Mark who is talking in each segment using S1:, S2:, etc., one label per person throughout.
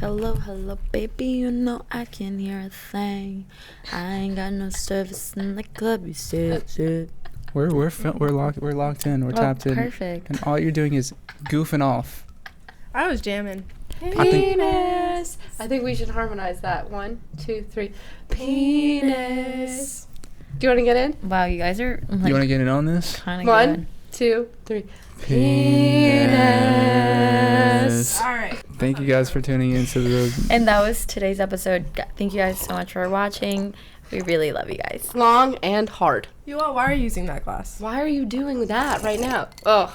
S1: Hello, hello, baby, you know I can hear a thing. I ain't got no service in the club, you said.
S2: We're locked in. We're tapped in.
S1: Perfect.
S2: And all you're doing is goofing off.
S3: I was jamming.
S4: Penis. I think we should harmonize that. 1, 2, 3. Penis. Do you want to get in?
S1: Wow, you guys are like,
S2: You want to get in on this?
S1: kind of
S4: 1, 2, 3.
S2: Penis.
S3: All right.
S2: Thank you guys for tuning into the.
S1: And that was today's episode. Thank you guys so much for watching. We really love you guys.
S4: Long and hard.
S3: You all, why are you using that glass?
S4: Why are you doing that right now? Ugh.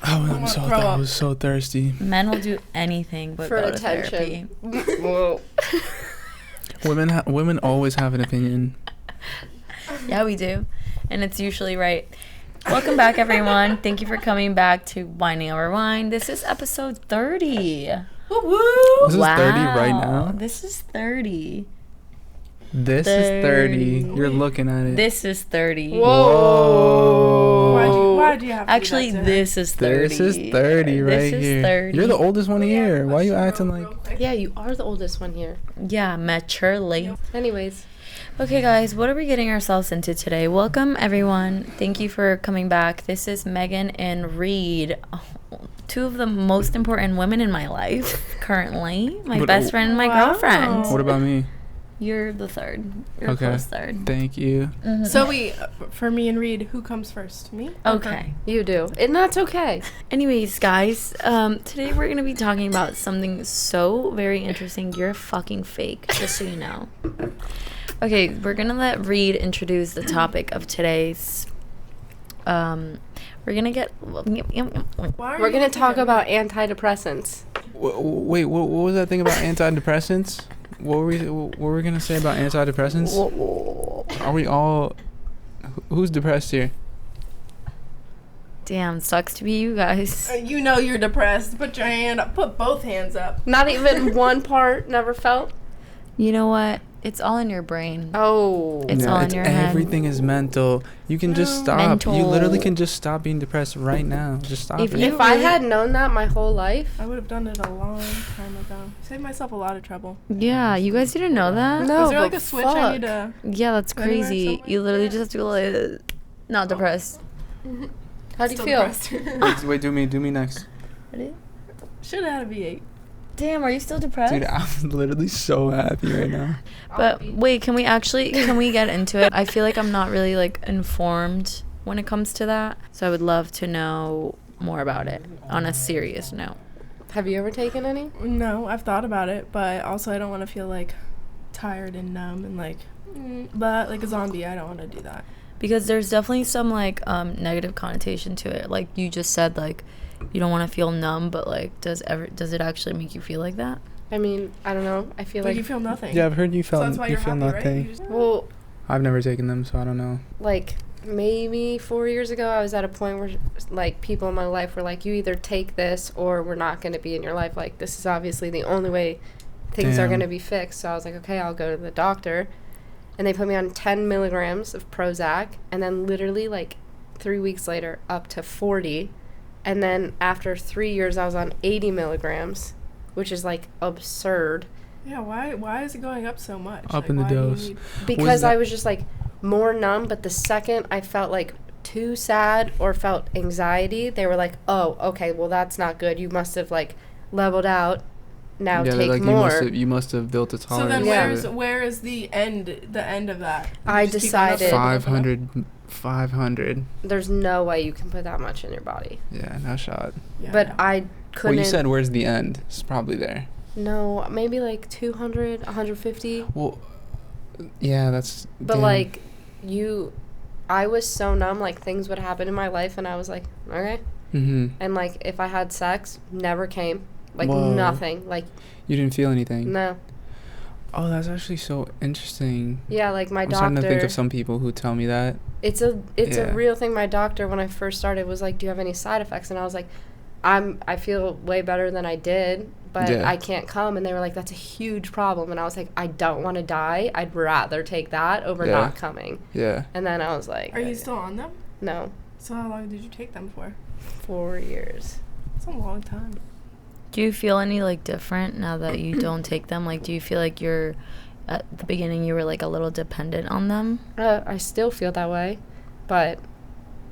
S2: I was so thirsty.
S1: Men will do anything but
S4: For
S1: go
S4: attention.
S1: to therapy.
S4: Whoa.
S2: Women always have an opinion.
S1: Yeah, we do. And it's usually right. Welcome back, everyone. Thank you for coming back to Winding Over Wine. This is episode 30.
S3: Woo-woo!
S2: This is 30 right now?
S1: This is 30.
S2: This is 30. You're looking at it.
S1: This is 30.
S4: Whoa.
S3: Why'd you have to
S1: Actually,
S3: do that to her?
S1: this is 30.
S2: This is 30 right
S1: This is
S2: here.
S1: 30.
S2: You're the oldest one here. Why are you acting
S3: Real
S2: like...
S3: quick.
S4: Yeah, you are the oldest one here.
S1: Yeah, maturely.
S4: Anyways.
S1: Okay, guys, what are we getting ourselves into today? Welcome, everyone. Thank you for coming back. This is Megan and Reid, two of the most important women in my life currently. My best friend and my girlfriend.
S2: What about me?
S1: You're the third. You're
S2: Okay.
S1: close third.
S2: Thank you.
S1: Mhm.
S3: So for me and Reid, who comes first? Me?
S1: Okay.
S4: You do. And that's okay.
S1: Anyways, guys, today we're going to be talking about something so very interesting. You're fucking fake, just so you know. Okay, we're going to let Reid introduce the topic of today's. We're going to get.
S4: We're going to talk about antidepressants.
S2: Wait, what was that thing about antidepressants? What were we gonna say about antidepressants? Are we all... Who's depressed here?
S1: Damn, sucks to be you guys.
S3: You know you're depressed. Put your hand up. Put both hands up.
S4: Not even one part never felt?
S1: You know what? It's all in your brain.
S4: Oh.
S1: It's all in your head.
S2: Everything is mental. You can just stop.
S1: Mental.
S2: You literally can just stop being depressed right now. Just stop
S1: If
S2: it.
S1: you-
S4: If I had known that my whole life.
S3: I would have done it a long time ago. Saved myself a lot of trouble.
S1: Yeah, you guys didn't know that?
S4: No,
S3: Is there like
S4: but
S3: a switch I need to...
S1: Yeah, that's
S3: Anywhere,
S1: crazy.
S3: somewhere?
S1: You literally just have to go like, not depressed.
S4: How do you
S3: Still
S4: feel?
S3: depressed.
S2: Wait, do me next.
S3: Should have had a V8.
S1: Damn, are you still depressed?
S2: Dude, I'm literally so happy right now.
S1: But wait, can we get into it? I feel like I'm not really like informed when it comes to that. So I would love to know more about it on a serious note.
S4: Have you ever taken any?
S3: No, I've thought about it, but also I don't want to feel like tired and numb and like a zombie. I don't want to do that.
S1: Because there's definitely some like negative connotation to it. Like you just said, like you don't want to feel numb, but like does it actually make you feel like that?
S4: I mean, I don't know. I feel
S3: But
S4: like
S3: you feel nothing.
S2: Yeah, I've heard you
S3: So
S2: felt
S3: that's why
S2: you
S3: you're
S2: feel
S3: happy, right?
S2: nothing.
S3: You just-
S4: well,
S2: I've never taken them, so I don't know.
S4: like maybe 4 years ago, I was at a point where like people in my life were like, you either take this or we're not going to be in your life. Like this is obviously the only way things are
S2: Damn.
S4: going to be fixed. So I was like, okay, I'll go to the doctor. And they put me on 10 milligrams of Prozac, and then literally like 3 weeks later up to 40. And then after 3 years, I was on 80 milligrams, which is like absurd.
S3: Yeah, why is it going up so much?
S2: Up in the
S3: why do you
S2: dose.
S3: need-
S4: Because
S2: that-
S4: I was just like more numb, but the second I felt like too sad or felt anxiety, they were like, oh, okay, well that's not good. You must have like leveled out. Now
S2: yeah,
S4: take
S2: like
S4: more.
S2: you must have built a
S3: So
S2: tolerance.
S3: then
S4: Yeah.
S3: where is the end of that? You
S4: I
S3: just keep going up
S4: decided-
S3: and up and up?
S2: 500.
S4: There's no way you can put that much in your body.
S2: Yeah, no shot.
S3: Yeah,
S4: But
S3: no.
S4: I couldn't.
S2: Well, you said where's the end? It's probably there.
S4: No, maybe like 200, 150.
S2: Well, yeah, that's...
S4: But
S2: damn.
S4: like I was so numb, like things would happen in my life and I was like, okay.
S2: Mm-hmm.
S4: And like if I had sex, never came. Like
S2: Whoa.
S4: nothing. Like
S2: You didn't feel anything?
S4: no.
S2: Oh, that's actually so interesting.
S4: Yeah, like my
S2: I'm
S4: doctor.
S2: starting to think of some people who tell me that.
S4: It's a
S2: Yeah.
S4: real thing. My doctor, when I first started, was like, "Do you have any side effects?" And I was like, I feel way better than I did, but
S2: Yeah.
S4: I can't come." And they were like, "That's a huge problem." And I was like, "I don't want to die. I'd rather take that over
S2: Yeah.
S4: not coming."
S2: Yeah.
S4: And then I was like,
S3: Are you still on them?
S4: No,
S3: So how long did you take them for?
S4: 4 years.
S3: It's a long time.
S1: Do you feel any like different now that you don't take them? Like, do you feel like you're at the beginning you were like a little dependent on them?
S4: I still feel that way, but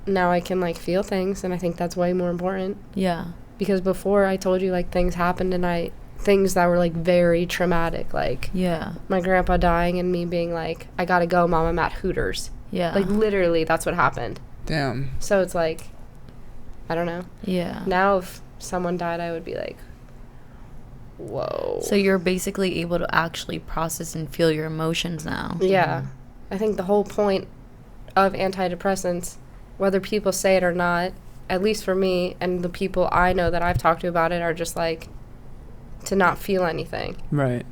S4: now I can like feel things, and I think that's way more important.
S1: Yeah.
S4: Because before I told you like things happened, and things that were like very traumatic, like my grandpa dying and me being like, I gotta go, Mom, I'm at Hooters.
S1: Yeah.
S4: Like literally that's what happened.
S2: Damn.
S4: So it's like, I don't know.
S1: Yeah.
S4: Now if someone died, I would be like, whoa.
S1: So you're basically able to actually process and feel your emotions now.
S4: Yeah. I think the whole point of antidepressants, whether people say it or not, at least for me and the people I know that I've talked to about it, are just like to not feel anything.
S2: Right.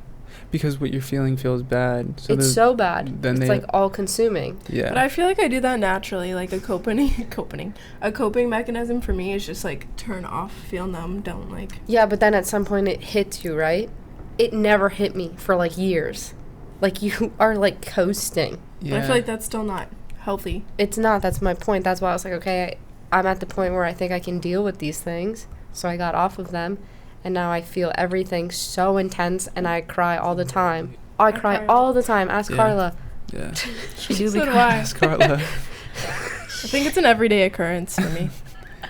S2: Because what you're feeling feels bad. So
S4: it's so bad.
S2: Then
S4: it's like all consuming.
S2: Yeah.
S3: But I feel like I do that naturally. Like a coping mechanism for me is just like turn off, feel numb, don't like.
S4: Yeah, but then at some point it hits you, right? It never hit me for like years. Like you are like coasting.
S2: Yeah.
S3: But I feel like that's still not healthy.
S4: It's not. That's my point. That's why I was like, okay, I'm at the point where I think I can deal with these things. So I got off of them. And now I feel everything so intense, and I cry all the time. I cry all the time. Ask Carla.
S2: Yeah.
S1: She do
S3: So
S1: be
S3: do
S1: crying.
S3: I.
S2: Ask Carla.
S3: I think it's an everyday occurrence for me.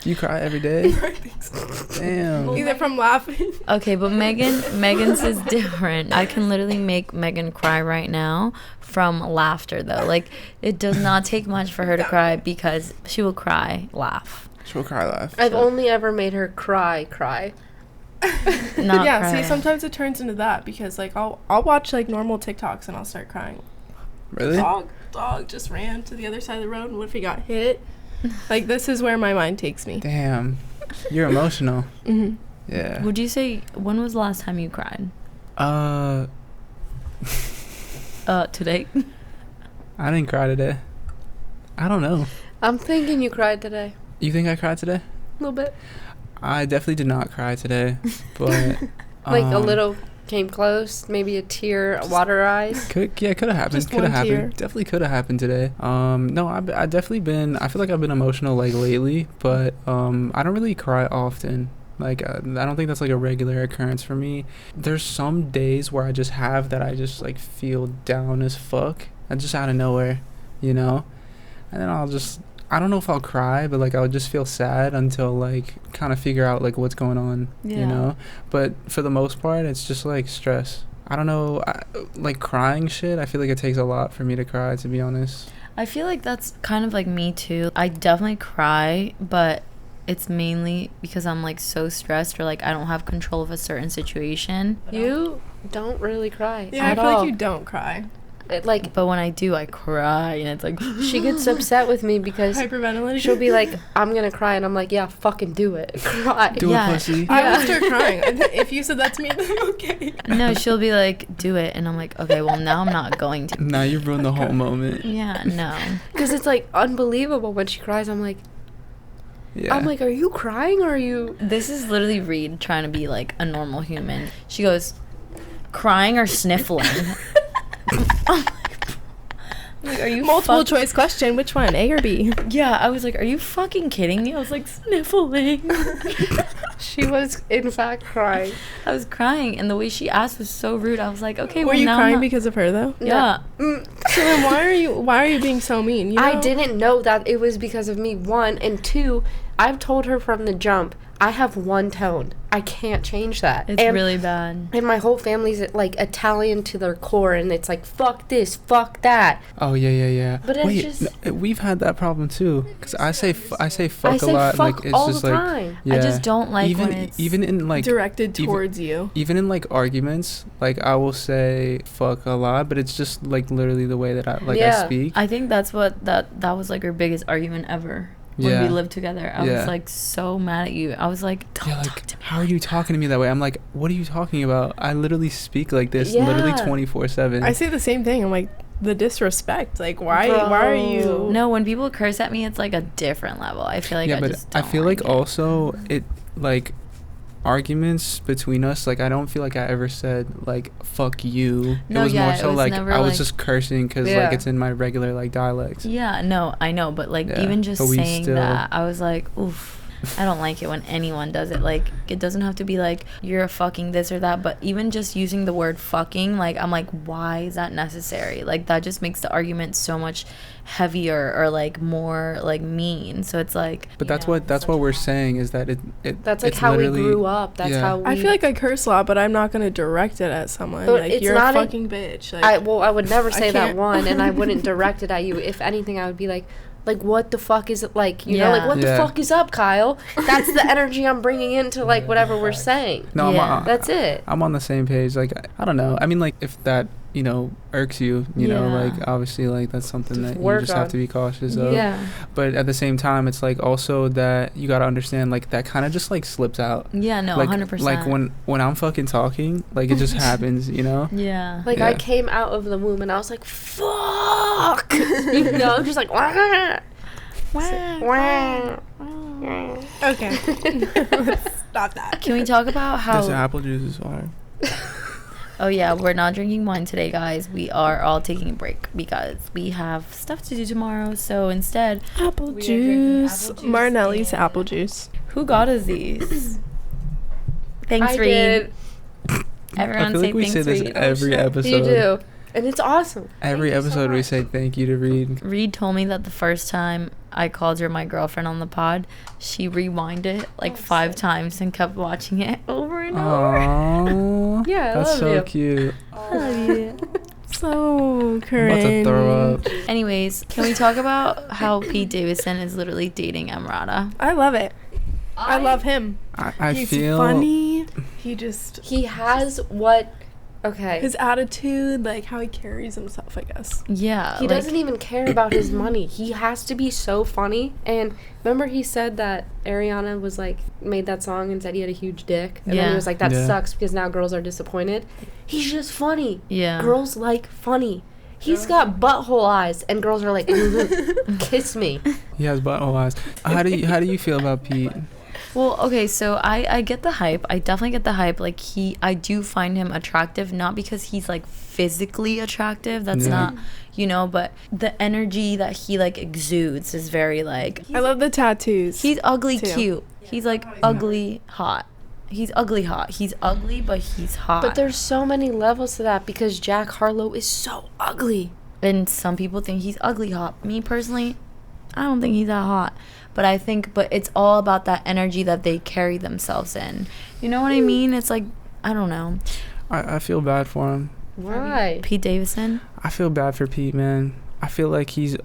S2: You cry every day?
S3: I think so.
S2: Damn.
S3: Either from laughing.
S1: Okay, but Megan's is different. I can literally make Megan cry right now from laughter, though. Like, it does not take much for her to cry because she will cry, laugh.
S2: She'll cry, laugh.
S4: I've only ever made her cry.
S1: Not
S3: Yeah,
S1: cry.
S3: see, sometimes it turns into that because like I'll watch like normal TikToks and I'll start crying.
S2: Really?
S3: Dog just ran to the other side of the road, and what if he got hit? Like, this is where my mind takes me.
S2: Damn. You're emotional.
S3: Mm-hmm.
S2: Yeah.
S1: Would you say, when was the last time you cried? Today?
S2: I didn't cry today. I don't know.
S4: I'm thinking you cried today.
S2: You think I cried today?
S4: A little bit.
S2: I definitely did not cry today, but
S4: Like a little came close, maybe a tear, water eyes.
S2: could have happened.
S3: Just
S2: Could have
S3: one tear.
S2: happened. Definitely could have happened today. No, I definitely been. I feel like I've been emotional like lately, but I don't really cry often. Like I don't think that's like a regular occurrence for me. There's some days where I just have that I just like feel down as fuck, and just out of nowhere, you know, and then I don't know if I'll cry, but like I'll just feel sad until like kind of figure out like what's going on, you know. But for the most part, it's just like stress. I don't know, like crying shit. I feel like it takes a lot for me to cry, to be honest.
S1: I feel like that's kind of like me too. I definitely cry, but it's mainly because I'm like so stressed or like I don't have control of a certain situation.
S4: You don't really cry.
S3: Yeah, I
S4: at
S3: feel
S4: all.
S3: like you don't cry.
S4: Like,
S1: But when I do, I cry, and it's like
S4: she gets upset with me because
S3: Hyperventilating.
S4: she'll be like, I'm gonna cry, and I'm like, yeah, fucking do it. Cry.
S2: Do
S1: Yeah.
S2: it, pussy.
S3: I would
S4: Yeah.
S3: start crying. If you said that to me, then okay.
S1: No, she'll be like, do it, and I'm like, okay, well now I'm not going to.
S2: Now you ruined the whole moment.
S1: Yeah, no.
S4: Because it's like unbelievable when she cries. I'm like,
S2: Yeah.
S4: are you crying or are you?
S1: This is literally Reid trying to be like a normal human. She goes, crying or sniffling? I'm like, are you
S3: Multiple choice question. Which one, A or B?
S1: Yeah, I was like, are you fucking kidding me? I was like, sniffling.
S4: She was in fact crying.
S1: I was crying, and the way she asked was so rude. I was like, okay,
S3: Were
S1: well
S3: you
S1: now
S3: crying
S1: I'm not-
S3: because of her though?
S1: Yeah.
S4: Mm.
S3: So then why are you being so mean? You know?
S4: I didn't know that it was because of me, one, and two, I've told her from the jump, I have one tone. I can't change that.
S1: It's really bad.
S4: And my whole family's like Italian to their core, and it's like, fuck this, fuck that.
S2: Oh yeah.
S4: But it's
S2: Wait,
S4: just-
S2: we've had that problem too. Cause I say fuck
S4: I
S2: a
S4: say
S2: lot.
S4: fuck
S2: Like it's
S4: all
S2: just
S4: the
S2: like
S4: time.
S2: yeah.
S1: I just don't like
S2: even
S1: when it's
S2: even in like
S3: directed
S2: even-
S3: towards you.
S2: even in like arguments, like I will say fuck a lot, but it's just like literally the way that I
S4: Yeah.
S2: speak.
S1: I think that's what that was like our biggest argument ever when
S2: Yeah.
S1: we lived together. I
S2: Yeah.
S1: was like so mad at you. I was like, don't
S2: Yeah,
S1: talk
S2: like
S1: to me.
S2: how are you talking to me that way? I'm like, what are you talking about? I literally speak like this, literally
S4: Yeah.
S2: 24/7.
S3: I say the same thing. I'm like, the disrespect. Like, why are
S4: Bro.
S3: you?
S1: No, when people curse at me, it's like a different level. I feel like
S2: yeah,
S1: I
S2: but
S1: just
S2: I
S1: don't
S2: feel like
S1: it.
S2: also it like arguments between us, like I don't feel like I ever said like fuck you.
S1: No,
S2: it was
S1: yeah,
S2: more
S1: it
S2: so
S1: was
S2: like
S1: never,
S2: I was
S1: like-
S2: just cursing because
S4: Yeah.
S2: like it's in my regular like dialects.
S1: Yeah, no, I know, but like
S2: Yeah,
S1: even just
S2: but we
S1: saying
S2: still-
S1: that, I was like, oof. I don't like it when anyone does it. Like, it doesn't have to be like you're a fucking this or that, but even just using the word fucking, like, I'm like, why is that necessary? Like, that just makes the argument so much heavier or like more like mean. So it's like,
S2: but that's what we're saying is that it
S4: that's like
S2: it's
S4: how we
S2: literally-
S4: grew up. That's how we,
S3: I feel like I curse a lot, but I'm not gonna direct it at someone.
S4: But
S3: Like,
S4: it's
S3: you're a
S4: not a-
S3: fucking bitch. Like,
S4: I would never say that
S3: can't.
S4: one, and I wouldn't direct it at you. If anything, I would be like, what the fuck is it, like, you know, like,
S1: Yeah.
S4: what the
S2: Yeah.
S4: fuck is up, Kyle? That's the energy I'm bringing into, like, whatever we're saying.
S2: No,
S1: Yeah.
S4: That's it.
S2: I'm on the same page. Like, I don't know. I mean, like, if that, you know, irks you, you know,
S1: Yeah.
S2: like, obviously, like, that's something
S4: Just
S2: that you
S4: work
S2: just
S4: on.
S2: have to be cautious of.
S1: yeah.
S2: But at the same time, it's like also that you gotta understand, like, that kind of just like slips out.
S1: Yeah, no,
S2: Like,
S1: 100%.
S2: like when I'm fucking talking, like, it just happens, you know.
S1: Yeah.
S4: Like, I
S2: Yeah.
S4: came out of the womb, and I was like, fuck! You know, just like, wah, wah, wah.
S3: okay. Stop that.
S1: Can we talk about
S2: This
S1: how...
S2: apple juice is fire.
S1: Oh, yeah, we're not drinking wine today, guys. We are all taking a break because we have stuff to do tomorrow. So instead,
S3: Apple
S1: We are drinking
S3: juice.
S1: apple juice
S3: Martinelli's
S1: and-
S3: apple juice.
S1: who got us these? Thanks,
S4: I
S1: Reid.
S4: did.
S1: Everyone
S2: I feel
S1: say
S2: like we
S1: thanks,
S2: say this
S1: Reid.
S2: every episode.
S4: You do. And it's awesome.
S2: Every
S4: Thank you so
S2: episode we
S4: much.
S2: say thank you to Reid.
S1: Reid told me that the first time I called her my girlfriend on the pod, she rewinded it like 5 times and kept watching it over and over.
S2: Aww.
S4: Yeah, I
S2: That's
S4: love
S2: so
S4: you.
S2: cute.
S1: Love you.
S3: So
S2: I'm
S3: cringe.
S2: about to throw up.
S1: Anyways, can we talk about how Pete Davidson is literally dating Emrata?
S3: I love it. I love him.
S2: I
S3: He's
S2: feel
S3: funny. He just
S4: He has what... Okay.
S3: his attitude, like how he carries himself, I guess.
S1: Yeah.
S4: He
S1: like,
S4: doesn't even care about his money. He has to be so funny. And remember he said that Ariana was like, made that song and said he had a huge dick. And then
S1: Yeah.
S4: he was like, that
S2: Yeah.
S4: sucks because now girls are disappointed. He's just funny.
S1: Yeah.
S4: Girls like funny. He's got butthole eyes and girls are like, kiss me.
S2: he has butthole eyes. How do you feel about Pete?
S1: Well, okay, so I get the hype. I definitely get the hype. Like, I do find him attractive, not because he's, like, physically attractive. That's
S2: Yeah.
S1: not, you know, but the energy that he, like, exudes is very, like,
S3: I love the tattoos.
S1: he's ugly
S3: too.
S1: cute. He's, like, ugly hot. He's ugly hot. He's ugly, but he's hot.
S4: But there's so many levels to that because Jack Harlow is so ugly.
S1: And some people think he's ugly hot. Me, personally, I don't think he's that hot. But I think, but it's all about that energy that they carry themselves in. You know what I mean? It's like, I don't know.
S2: I feel bad for him.
S4: Why?
S1: Pete Davidson?
S2: I feel bad for Pete, man. I feel like he's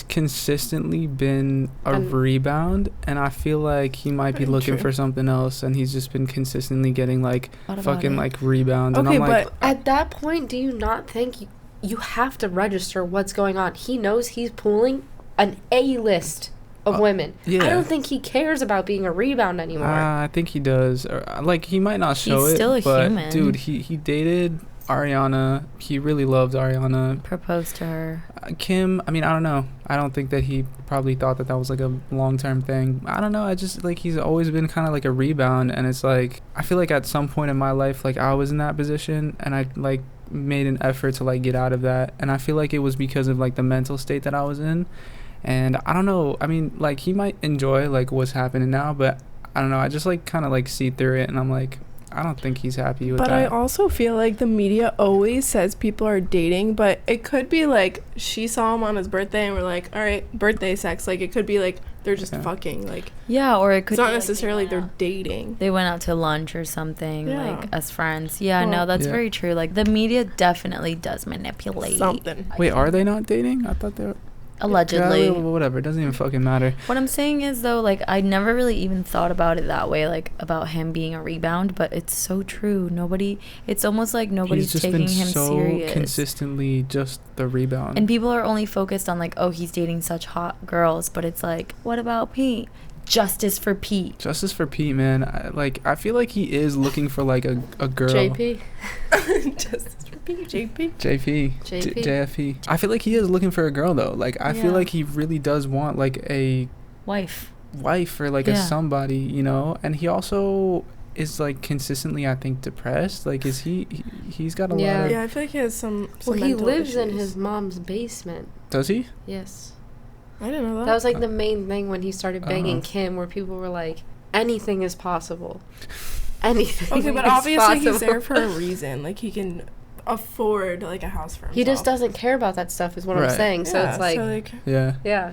S2: consistently been a rebound, and I feel like he might be
S3: Very
S2: looking
S3: true.
S2: for something else, and he's just been consistently getting like
S1: What about
S2: fucking
S1: it?
S2: like rebounds.
S3: Okay,
S2: and I'm like,
S3: but
S4: At that point, do you not think you have to register what's going on? He knows he's pulling an A-list of women.
S2: yeah.
S4: I don't think he cares about being a rebound anymore.
S2: I think he does. Or, like, he might not show it,
S1: still a
S2: but
S1: human.
S2: dude, he dated Ariana. He really loved Ariana.
S1: Proposed to her.
S2: Kim, I mean, I don't know. I don't think that he probably thought that was like a long-term thing. I don't know. I just, like, he's always been kind of like a rebound, and it's like, I feel like at some point in my life, like, I was in that position, and I, like, made an effort to, like, get out of that, and I feel like it was because of, like, the mental state that I was in. And I don't know. I mean, like, he might enjoy, like, what's happening now, but I don't know. I just, like, kind of, like, see through it, and I'm like, I don't think he's happy with
S3: But I
S2: that.
S3: also feel like the media always says people are dating, but it could be like she saw him on his birthday and we're like, all right, birthday sex. Like, it could be like they're just
S2: Yeah.
S3: fucking. Like,
S1: Yeah, or it could
S3: it's not
S1: be, like,
S3: necessarily
S1: they went
S3: they're
S1: out.
S3: dating.
S1: They went out to lunch or something,
S3: Yeah.
S1: like, as friends. Yeah,
S3: Well,
S1: no, that's
S2: Yeah.
S1: very true. Like, the media definitely does manipulate.
S3: Something.
S2: Wait, are they not dating? I thought they were.
S1: Allegedly.
S2: Yeah, whatever. It doesn't even fucking matter.
S1: What I'm saying is, though, like, I never really even thought about it that way, like, about him being a rebound, but it's so true. It's almost like nobody's
S2: He's just
S1: taking
S2: been
S1: him
S2: so
S1: serious.
S2: consistently just the rebound.
S1: And people are only focused on, like, oh, he's dating such hot girls, but it's like, what about Pete? Justice for Pete.
S2: Justice for Pete, man. I feel like he is looking for like a girl.
S4: JP.
S3: Just repeat, JP.
S4: JP.
S2: JFP. I feel like he is looking for a girl though. Like, I feel
S1: Yeah.
S2: like he really does want like a
S1: Wife.
S2: wife or like a
S1: Yeah.
S2: somebody, you know. And he also is like consistently, I think, depressed. Like, is he's got a
S4: Yeah.
S2: lot of.
S3: Yeah, I feel like he has some
S4: Well, he
S3: mental
S4: lives in
S3: issues.
S4: his mom's basement.
S2: Does he?
S4: Yes.
S3: I didn't know that.
S4: That was like the main thing when he started banging
S2: Uh-huh.
S4: Kim, where people were like, anything is possible. Anything.
S3: Okay, but
S4: is
S3: obviously he's
S4: possible.
S3: there for a reason. Like, he can afford, like, a house for himself.
S4: He just doesn't care about that stuff, is what I'm
S2: Right.
S4: saying. So it's like,
S2: Yeah.
S4: yeah.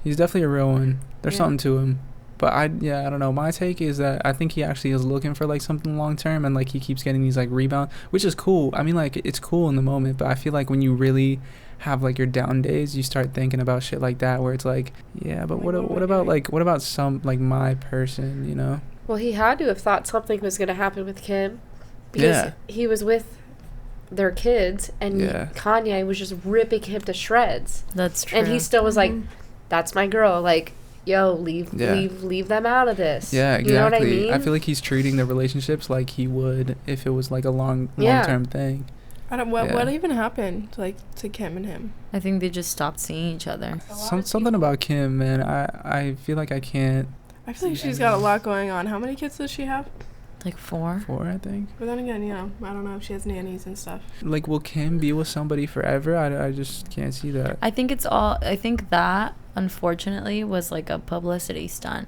S2: He's definitely a real one. There's
S4: Yeah.
S2: something to him. But I don't know. My take is that I think he actually is looking for like something long term, and like he keeps getting these like rebounds, which is cool. I mean, like it's cool in the moment, but I feel like when you really have like your down days, you start thinking about shit like that, where it's like, yeah, but
S3: Like,
S2: what about like what about some like my person, you know?
S4: Well, he had to have thought something was going to happen with Kim. Because
S2: Yeah.
S4: he was with their kids, and
S2: Yeah.
S4: Kanye was just ripping him to shreds.
S1: That's true.
S4: And he still was like,
S3: Mhm.
S4: that's my girl. Like, yo, leave them out of this.
S2: Yeah, exactly.
S4: You know what I mean?
S2: feel like he's treating the relationships like he would if it was like a long term thing.
S3: I don't. What
S2: Yeah.
S3: even happened, like, to Kim and him?
S1: I think they just stopped seeing each other.
S2: Something about Kim, man. I feel like I can't.
S3: I feel like she's got a lot going on. How many kids does she have?
S1: Like 4.
S2: 4, I think.
S3: But then again, you know, I don't know if she has nannies and stuff.
S2: Like, will Kim be with somebody forever? I just can't see that.
S1: I think that unfortunately was like a publicity stunt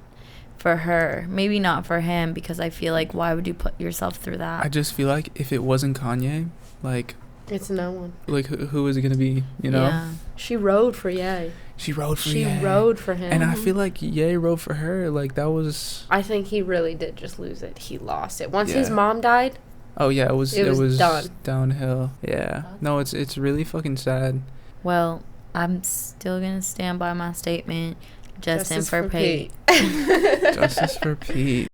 S1: for her. Maybe not for him, because I feel like why would you put yourself through that?
S2: I just feel like if it wasn't Kanye, like
S4: It's no one.
S2: who is it gonna be? You know,
S1: Yeah.
S4: She rode for Ye.
S2: she rode for
S4: She
S2: Ye.
S4: rode for him.
S2: and I feel like Ye rode for her. Like that was.
S4: I think he really did just lose it. He lost it. Once his
S2: Yeah.
S4: mom died,
S2: Oh yeah, it was
S4: done.
S2: downhill. Yeah, no, it's really fucking sad.
S1: Well, I'm still gonna stand by my statement. Justice for Pete.
S2: Justice for Pete.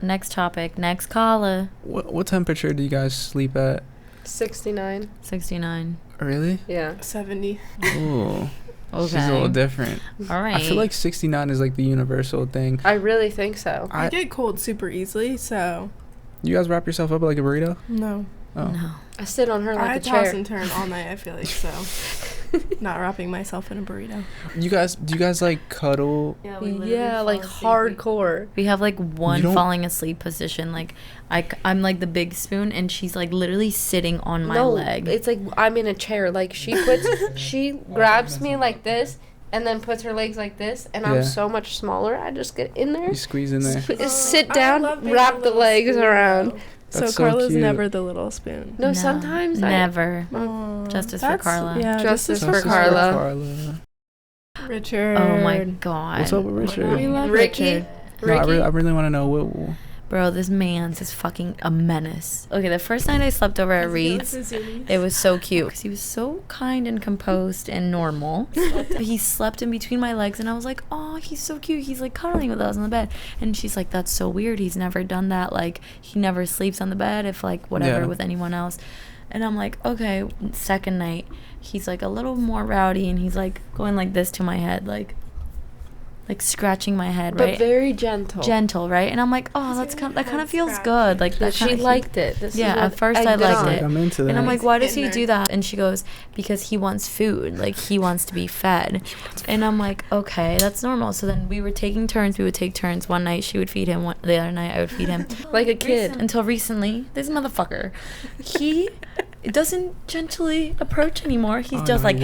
S1: Next topic. Next caller.
S2: What temperature do you guys sleep at?
S4: 69.
S1: 69.
S2: Really?
S4: Yeah.
S3: 70.
S2: Ooh,
S1: Okay.
S2: she's a little different.
S1: All right.
S2: I feel like 69 is like the universal thing.
S4: I really think so.
S3: I get cold super easily, so
S2: You guys wrap yourself up like a burrito?
S3: no.
S2: Oh.
S1: No.
S4: I sit on her like
S3: I
S4: a
S3: toss
S4: chair.
S3: and turn all night, I feel like, so. Not wrapping myself in a burrito.
S2: Do you guys like cuddle?
S4: Yeah, like hardcore.
S1: We have like one
S2: You don't-
S1: falling asleep position. Like I'm like the big spoon, and she's like literally sitting on my
S4: No,
S1: leg.
S4: it's like I'm in a chair. Like she grabs me like this and then puts her legs like this, and
S2: Yeah.
S4: I'm so much smaller. I just get in there,
S2: You squeeze in there.
S4: sit
S3: I
S4: down,
S3: love being
S4: wrap
S3: a
S4: the
S3: little
S4: legs
S3: spoon,
S4: around.
S3: though.
S2: That's
S3: So Carla's
S2: cute.
S3: never the little spoon.
S4: No, sometimes
S1: never.
S3: Aw,
S1: Justice for
S3: that's-
S1: Carla.
S3: Yeah,
S4: Justice for
S2: Justice
S4: Carla.
S3: Richard.
S1: Oh my god.
S2: What's up with Richard?
S3: We love
S4: Ricky.
S3: Richard.
S2: No, I really want to know what.
S1: Bro, this man's is fucking a menace. Okay, the first night I slept over at Reed's, it was so cute because he was so kind and composed and normal. But he slept in between my legs, and I was like, oh, he's so cute. He's like cuddling with us on the bed. And she's like, that's so weird. He's never done that. Like, he never sleeps on the bed if like whatever
S2: Yeah.
S1: with anyone else. And I'm like, okay. Second night, he's like a little more rowdy, and he's like going like this to my head, like scratching my head,
S4: But
S1: right?
S4: very gentle.
S1: Right? And I'm like, oh, that kind of feels good. Like
S4: But
S1: that
S4: she
S1: kinda
S4: liked it. This
S1: Yeah,
S4: is what
S1: at first I
S4: egged it
S1: liked
S4: on.
S1: it.
S2: I'm into that.
S1: And I'm like, why does he
S3: In
S1: do
S3: there.
S1: that? And she goes, because he wants food. Like, he wants to be fed. And I'm like, okay, that's normal. So then we were taking turns. We would take turns. One night she would feed him. The other night I would feed him.
S4: Like a kid.
S1: Until recently, this motherfucker, he doesn't gently approach anymore. He's just like,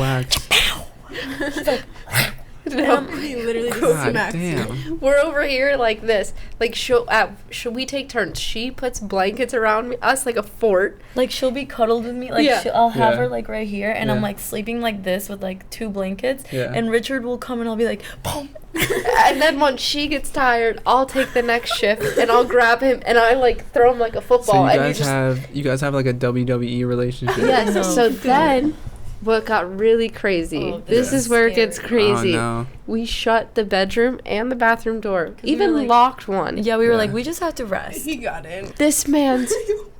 S4: No.
S3: He literally just
S2: God
S3: smacks
S2: damn.
S4: We're over here like this. Like should we take turns? She puts blankets around us like a fort.
S1: like she'll be cuddled with me. Like,
S4: Yeah.
S1: I'll have
S2: Yeah.
S1: her like right here, and I'm
S2: Yeah.
S1: like sleeping like this with like 2 blankets.
S2: Yeah.
S1: And Richard will come and I'll be like, boom.
S4: And then once she gets tired, I'll take the next shift and I'll grab him and I like throw him like a football.
S2: So
S4: and
S2: you guys have like a WWE relationship.
S4: Yes.
S1: No.
S4: So then, what got really crazy?
S1: Oh,
S4: this
S1: this
S4: is
S1: is
S4: where it gets
S1: scary.
S4: crazy.
S2: Oh no.
S4: We shut the bedroom and the bathroom door,
S1: we
S4: even
S1: were like-
S4: locked one.
S1: Yeah, we were
S2: Yeah.
S1: like, we just have to rest.
S3: He got in.
S4: This man's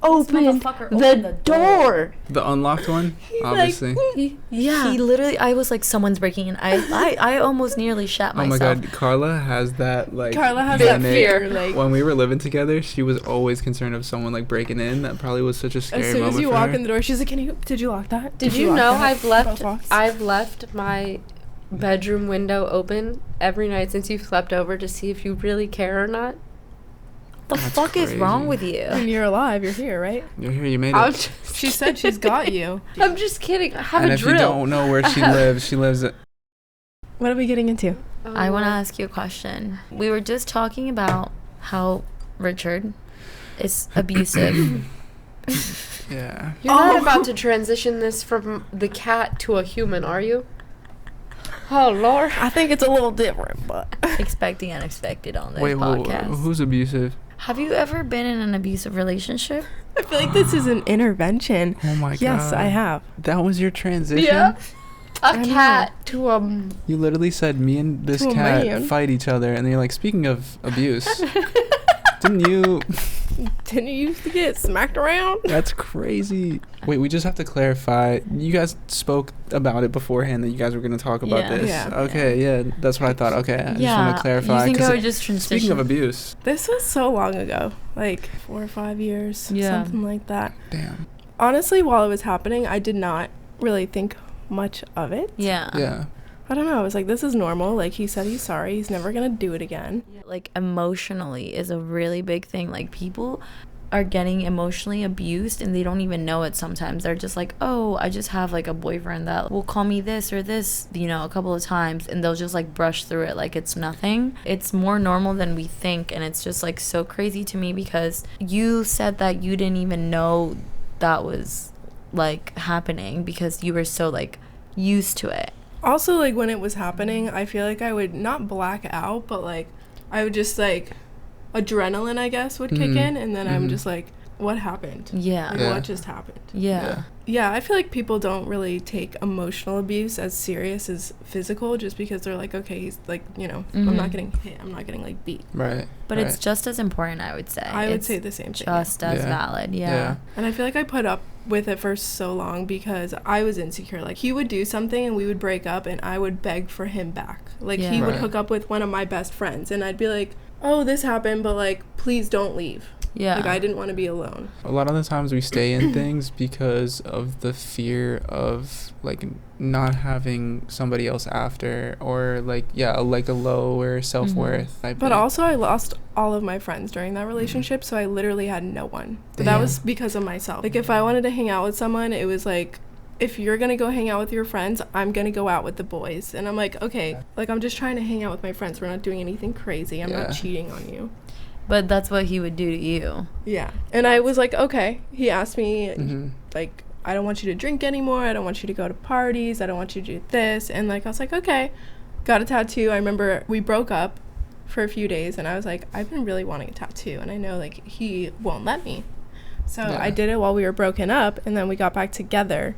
S4: opened
S1: motherfucker
S4: the
S1: opened the
S4: door.
S2: The unlocked one, obviously.
S4: Yeah.
S1: He literally, I was like, someone's breaking in. I almost nearly shat
S2: Oh my
S1: myself.
S2: god, Carla has that like.
S3: Carla has
S4: Big
S3: that
S2: innate-
S3: fear. Like,
S2: When we were living together, she was always concerned of someone like breaking in. That probably was such a scary
S3: as soon
S2: moment
S3: as you
S2: for
S3: walk
S2: her.
S3: in the door, she's like, did you lock that?
S4: Did you
S3: lock
S4: know
S3: that?" Both locks.
S4: I've left my bedroom window open every night since you've slept over to see if you really care or not?
S1: The
S2: That's
S1: fuck is wrong
S2: crazy.
S1: with you?
S3: When you're alive, you're here, right?
S2: You're here. You made
S4: I'm
S2: it.
S4: just,
S3: She said she's got you.
S4: I'm just kidding. I have
S2: And
S4: a
S2: if
S4: drill.
S2: you don't know where she lives, she lives at.
S3: What are we getting into?
S1: I want to ask you a question. We were just talking about how Richard is abusive.
S2: Yeah.
S4: You're not about to transition this from the cat to a human, are you? Oh, Lord.
S3: I think it's a little different, but
S1: Expecting unexpected on this
S2: Wait,
S1: podcast.
S2: who's abusive?
S1: Have you ever been in an abusive relationship?
S3: I feel like this is an intervention.
S2: Oh my god.
S3: Yes, I have.
S2: That was your transition?
S4: Yeah. A
S3: I know.
S4: cat to a...
S2: You literally said me and this
S3: To a
S2: cat
S3: man.
S2: fight each other, and then you're like, speaking of abuse, didn't you?
S3: Didn't you used to get smacked around?
S2: That's crazy. Wait, we just have to clarify. You guys spoke about it beforehand that you guys were going to talk about
S1: Yeah.
S2: this.
S3: Yeah.
S2: Okay, yeah, that's what I thought. Okay, I just want to clarify.
S1: You think
S2: 'cause
S1: I would just transition?
S2: speaking of abuse,
S3: This was so long ago, like 4 or 5 years,
S1: Yeah.
S3: something like that.
S2: damn.
S3: Honestly, while it was happening, I did not really think much of it.
S1: Yeah.
S2: Yeah.
S3: I don't know. I was like, this is normal. Like, he said he's sorry. He's never going to do it again.
S1: Like, emotionally is a really big thing. Like, people are getting emotionally abused and they don't even know it sometimes. They're just like, oh, I just have like a boyfriend that will call me this or this, you know, a couple of times, and they'll just like brush through it like it's nothing. It's more normal than we think, and it's just like so crazy to me because you said that you didn't even know that was like happening because you were so like used to it.
S3: Also, like, when it was happening, I feel like I would not black out, but like, I would just like, adrenaline, I guess, would kick in, and then I'm just like, what happened?
S1: Yeah.
S3: Like,
S2: Yeah.
S3: what just happened?
S1: Yeah.
S3: Yeah, I feel like people don't really take emotional abuse as serious as physical just because they're like, okay, he's like, you know, I'm not getting hit, I'm not getting like beat.
S2: Right.
S1: But
S2: right.
S1: it's just as important, I would say.
S3: I would
S1: It's
S3: say the same thing.
S1: just as
S2: Yeah.
S1: valid.
S2: Yeah.
S1: Yeah.
S3: And I feel like I put up with it for so long because I was insecure. Like, he would do something and we would break up and I would beg for him back. Like,
S1: Yeah.
S3: he would
S2: Right.
S3: hook up with one of my best friends and I'd be like, oh, this happened, but like, please don't leave.
S1: Yeah.
S3: Like, I didn't want to be alone.
S2: A lot of the times we stay in things because of the fear of like not having somebody else after, or like like a lower self-worth type
S3: But
S2: thing.
S3: also, I lost all of my friends during that relationship, so I literally had no one. But that
S2: Damn.
S3: was because of myself. Like, if I wanted to hang out with someone, it was like, if you're gonna go hang out with your friends, I'm gonna go out with the boys. And I'm like, okay, like, I'm just trying to hang out with my friends. We're not doing anything crazy. I'm
S2: Yeah.
S3: not cheating on you.
S1: But that's what he would do to you.
S3: Yeah. And I was like, okay. He asked me,
S2: Mhm.
S3: like, I don't want you to drink anymore. I don't want you to go to parties. I don't want you to do this. And, like, I was like, okay. Got a tattoo. I remember we broke up for a few days, and I was like, I've been really wanting a tattoo, and I know, like, he won't let me. So
S2: Yeah.
S3: I did it while we were broken up, and then we got back together,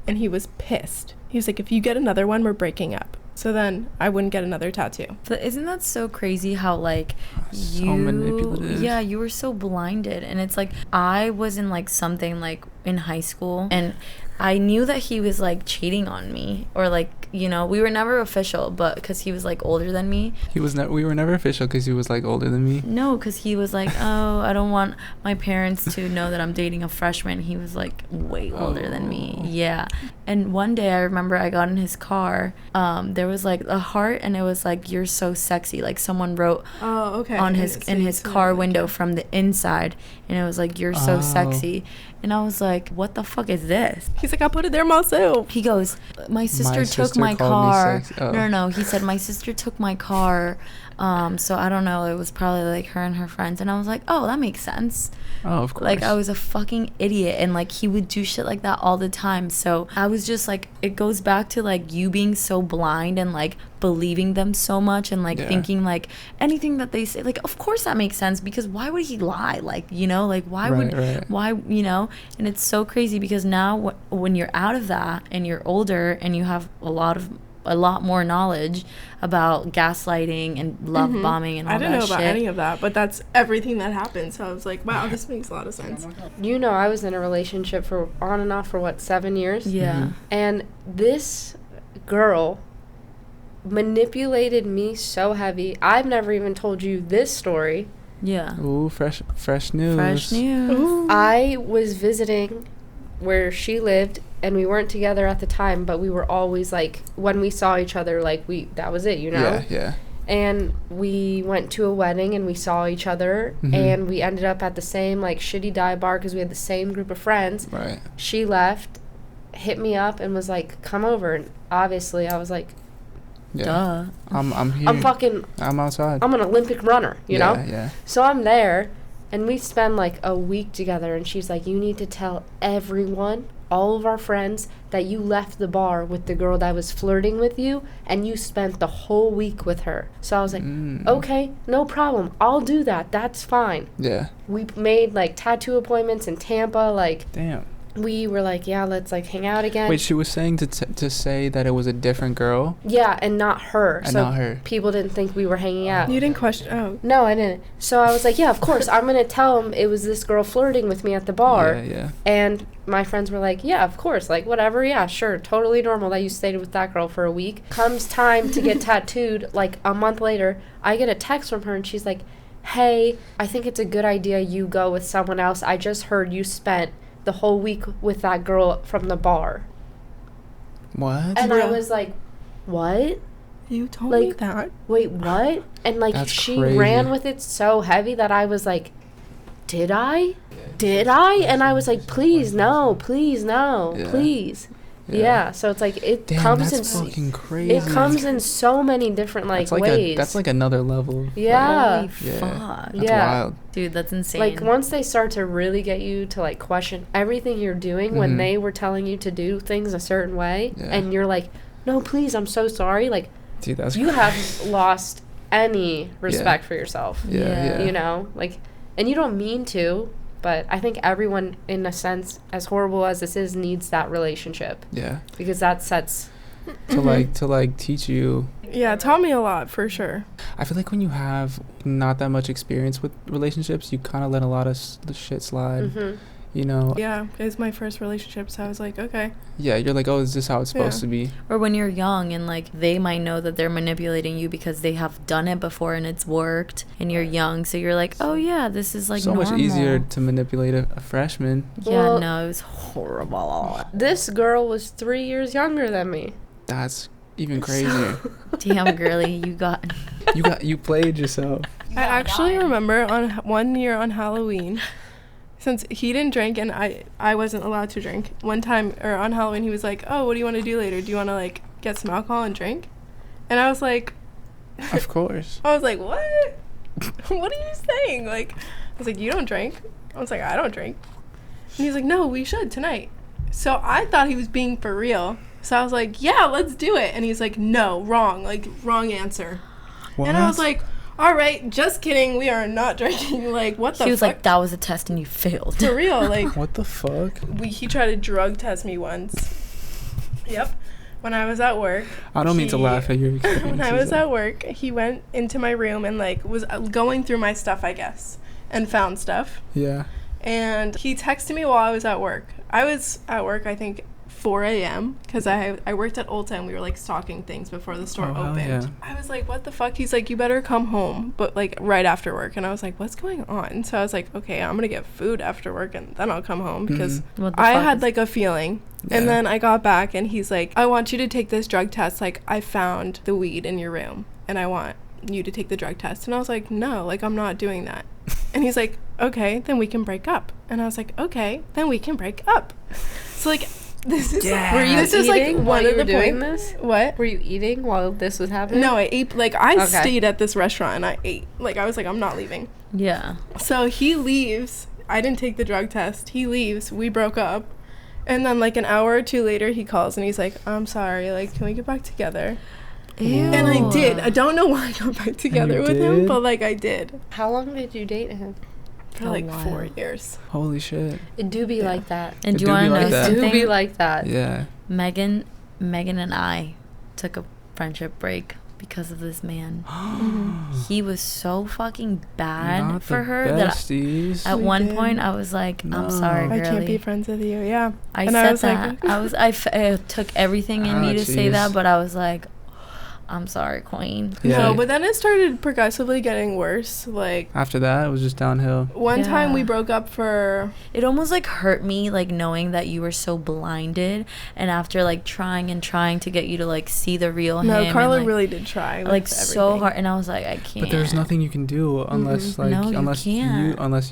S3: and he was pissed. He was like, if you get another one, we're breaking up. So then I wouldn't get another tattoo.
S1: But isn't that so crazy how like
S2: So
S1: you
S2: manipulative.
S1: Yeah, you were so blinded, and it's like I was in like something like in high school, and I knew that he was like cheating on me, or like, you know, we were never official, but because he was like older than me.
S2: We were never official because he was like older than me.
S1: No, because he was like, oh, I don't want my parents to know that I'm dating a freshman. He was like way older than me.
S2: Oh.
S1: Yeah. And one day I remember I got in his car. There was like a heart, and it was like, you're so sexy. Like someone wrote
S3: Oh, okay.
S1: on
S3: And
S1: his
S3: it
S1: in his
S3: says,
S1: car
S3: like,
S1: window from the inside, and it was like, you're so
S2: Oh.
S1: sexy. And I was like, what the fuck is this?
S3: He's like, I put it there myself.
S1: He goes, my sister took
S2: sister
S1: my
S2: called me
S1: car.
S2: sexy. Oh.
S1: No, he said, my sister took my car. So I don't know, it was probably like her and her friends. And I was like, oh, that makes sense.
S2: Oh, of course.
S1: Like, I was a fucking idiot, and like he would do shit like that all the time. So I was just like, it goes back to like you being so blind and like believing them so much, and like
S2: Yeah.
S1: thinking like anything that they say, like, of course that makes sense, because why would he lie? Like, you know, like why
S2: Right.
S1: why, you know? And it's so crazy because now when you're out of that and you're older and you have a lot more knowledge about gaslighting and love bombing and all
S3: I didn't
S1: that
S3: know about
S1: shit.
S3: any of that, but that's everything that happened. So I was like, wow, this makes a lot of sense.
S4: You know, I was in a relationship for on and off for, what, 7 years?
S1: Yeah.
S2: Mhm.
S4: And this girl manipulated me so heavy. I've never even told you this story.
S1: Yeah.
S2: Ooh, fresh news.
S1: Fresh news.
S3: Ooh.
S4: I was visiting where she lived, and we weren't together at the time, but we were always like, when we saw each other, like, that was it, you know?
S2: Yeah.
S4: And we went to a wedding and we saw each other,
S2: Mhm.
S4: and we ended up at the same like shitty dive bar because we had the same group of friends.
S2: Right.
S4: She left, hit me up, and was like, come over. And obviously I was like,
S2: Yeah.
S1: Duh.
S2: I'm here. I'm outside.
S4: I'm an Olympic runner, you know?
S2: Yeah.
S4: So I'm there, and we spend like a week together, and she's like, you need to tell everyone, all of our friends, that you left the bar with the girl that was flirting with you, and you spent the whole week with her. So I was like, okay, no problem. I'll do that. That's fine.
S2: Yeah.
S4: We made like tattoo appointments in Tampa. Like,
S2: damn.
S4: We were like, yeah, let's like hang out again.
S2: Wait, she was saying to say that it was a different girl?
S4: Yeah, and not her.
S2: And not her.
S4: People didn't think we were hanging out.
S3: You didn't question. Oh.
S4: No, I didn't. So I was like, yeah, of course. I'm going to tell them it was this girl flirting with me at the bar.
S2: Yeah.
S4: And my friends were like, yeah, of course. Like, whatever. Yeah, sure. Totally normal that you stayed with that girl for a week. Comes time to get tattooed, like a month later, I get a text from her and she's like, hey, I think it's a good idea you go with someone else. I just heard you spent the whole week with that girl from the bar.
S2: What?
S4: And I was like, what?
S3: You told me that.
S4: Wait, what? And like
S2: That's
S4: she
S2: crazy.
S4: ran with it so heavy that I was like, did I? And I was like, please no, please. Yeah, so it's like comes in
S2: fucking crazy.
S4: It comes in so many different ways.
S2: That's like another level.
S4: Yeah.
S1: Holy fuck.
S2: That's wild.
S1: Dude, that's insane.
S4: Like once they start to really get you to like question everything you're doing when they were telling you to do things a certain way and you're like, no, please, I'm so sorry. Like,
S2: dude, that's
S4: you have lost any respect for yourself.
S2: Yeah.
S4: You know, like, and you don't mean to. But I think everyone, in a sense, as horrible as this is, needs that relationship. Yeah. Because that sets...
S2: to like teach you...
S3: Yeah, it taught me a lot, for sure.
S2: I feel like when you have not that much experience with relationships, you kind of let a lot of the shit slide. You know?
S3: Yeah, it was my first relationship, so I was like, okay.
S2: Yeah, you're like, oh, is this how it's supposed to be?
S1: Or when you're young and, like, they might know that they're manipulating you because they have done it before and it's worked, and you're young, so you're like, oh, yeah, this is, like, normal.
S2: So much easier to manipulate a freshman.
S1: Yeah, no, it was horrible.
S4: This girl was 3 years younger than me.
S2: That's even crazier.
S1: Damn, girly,
S2: you played yourself.
S3: I actually remember on one year on Halloween... Since he didn't drink and I wasn't allowed to drink, one time, or on Halloween, he was like, oh, what do you want to do later? Do you want to, like, get some alcohol and drink? And I was like...
S2: Of course.
S3: I was like, what? What are you saying? Like, I was like, you don't drink? I was like, I don't drink. And he's like, no, we should tonight. So I thought he was being for real. So I was like, yeah, let's do it. And he's like, no, wrong. Like, wrong answer. What? And I was like... all right, just kidding. We are not drinking. Like, what the fuck?
S1: He was like, that was a test and you failed.
S3: For real, like.
S2: What the fuck?
S3: He tried to drug test me once. Yep. When I was at work.
S2: I don't mean to laugh at your experiences.
S3: When I was at work, he went into my room and, like, was going through my stuff, I guess, and found stuff.
S2: Yeah.
S3: And he texted me while I was at work. I was at work, I think, 4 a.m. because I worked at Ulta and we were like stocking things before the store opened. Yeah. I was like, what the fuck? He's like, you better come home, but like right after work. And I was like, what's going on? So I was like, okay, I'm gonna get food after work and then I'll come home because I had like a feeling. Yeah. And then I got back and he's like, I want you to take this drug test. Like, I found the weed in your room and I want you to take the drug test. And I was like, no, like, I'm not doing that. And he's like, okay, then we can break up. And I was like, okay, then we can break up. So like, this is
S4: were you this is like
S3: one of the
S4: doing this?
S3: What?
S4: Were you eating while this was happening?
S3: No, I ate. Like, I stayed at this restaurant and I ate. Like, I was like, I'm not leaving.
S1: Yeah.
S3: So he leaves. I didn't take the drug test. He leaves. We broke up. And then like an hour or two later, he calls and he's like, I'm sorry. Like, can we get back together? Ew. And I did. I don't know why I got back together with him, but like I did.
S4: How long did you date him?
S3: For like 4 years.
S2: Holy shit.
S4: It do be like that.
S1: And do you want to know something?
S4: It do be like that.
S2: Yeah.
S1: Megan and I took a friendship break because of this man. He was so fucking bad
S2: Not
S1: for her
S2: besties.
S1: that at one point I was like, I'm sorry, girlie.
S3: I can't be friends with you. Yeah.
S1: I said that. Like, I took everything in me to say that, but I was like, I'm sorry, queen.
S2: Yeah.
S3: No, but then it started progressively getting worse. Like,
S2: after that, it was just downhill.
S3: One time we broke up for...
S1: It almost, like, hurt me, like, knowing that you were so blinded. And after, like, trying to get you to, like, see the real him.
S3: No, Carla
S1: and, like,
S3: really did try.
S1: Like, so hard. And I was like, I can't.
S2: But there's nothing you can do unless, like, unless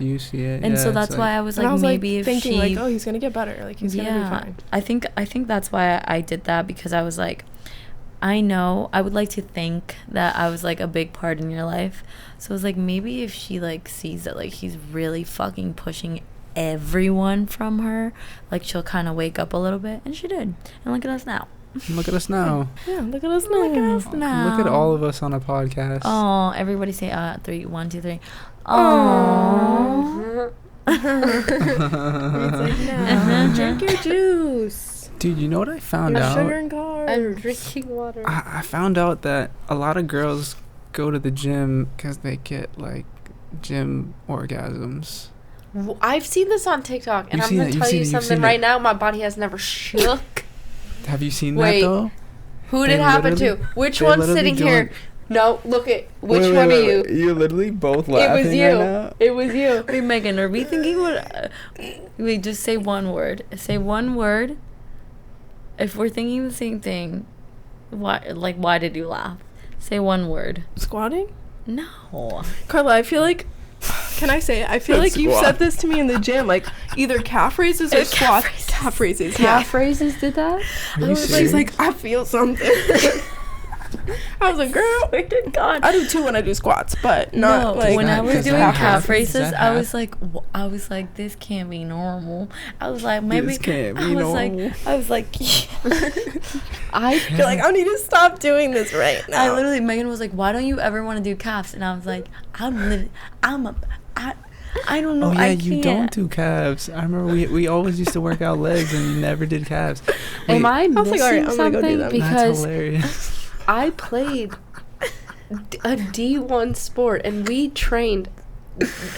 S2: you see it.
S1: And so that's why I was like, maybe if
S3: thinking,
S1: she...
S3: like, oh, he's going to get better. Like, he's going to be fine.
S1: I think that's why I did that, because I was like... I know, I would like to think that I was like a big part in your life. So it's like, maybe if she like sees that like he's really fucking pushing everyone from her, like she'll kind of wake up a little bit. And she did. And look at us now.
S2: Look at us now.
S3: Yeah, look at us now.
S1: Look at us now.
S2: Look at all of us on a podcast.
S1: Oh, everybody say 3, 1, 2, 3. Oh.
S3: It's like, no, drink your juice.
S2: Dude, you know what I found
S3: Your
S2: out?
S3: sugar and carbs.
S4: I'm drinking water.
S2: I found out that a lot of girls go to the gym because they get like gym orgasms.
S4: I've seen this on TikTok, and
S2: You've
S4: I'm
S2: seen
S4: going
S2: it,
S4: to
S2: you've
S4: tell
S2: seen
S4: you
S2: it, you've
S4: something
S2: seen
S4: right
S2: it.
S4: now. My body has never shook.
S2: Have you seen
S4: Wait.
S2: that though?
S4: Who
S2: They
S4: did it happen
S2: literally-
S4: to? Which
S2: they
S4: one's
S2: literally
S4: sitting here? No, look at which
S2: Wait,
S4: one
S2: wait,
S4: are you?
S2: wait. You're literally both
S4: It
S2: laughing
S4: was you.
S2: right now.
S4: It was you.
S1: Wait, Megan, are we thinking what? Wait, just say one word. Say one word. If we're thinking the same thing, why did you laugh? Say one word.
S3: Squatting?
S1: No.
S3: Carla, I feel like, can I say it? I feel like you've
S2: Squat.
S3: said this to me in the gym, like either calf raises or
S1: Calf
S3: squats.
S1: raises.
S3: Calf raises.
S4: Calf raises did that?
S2: Are
S3: I
S2: you
S3: was like,
S2: serious?
S3: he's like, I feel something. I was like, girl,
S1: Swear to God.
S3: I do too when I do squats, but not
S1: No,
S3: like
S1: when I
S2: that-
S1: was
S2: does
S1: doing
S2: that
S1: calf
S2: happen?
S1: races,
S2: Does that
S1: I was like, this can't be normal. I was like, maybe
S2: can't be
S1: I was
S2: normal.
S1: I was like,
S3: you're like, I need to stop doing this right now.
S1: I literally, Megan was like, why don't you ever want to do calves? And I was like, I don't know.
S2: Oh yeah,
S1: I
S2: you
S1: can't.
S2: don't do calves. I remember we always used to work out legs and you never did calves.
S4: Am
S2: Wait,
S4: I
S3: was
S4: missing
S3: like, alright, I'm gonna go do
S4: something?
S3: that.
S2: That's
S4: Because
S2: hilarious.
S4: I played a D1 sport and we trained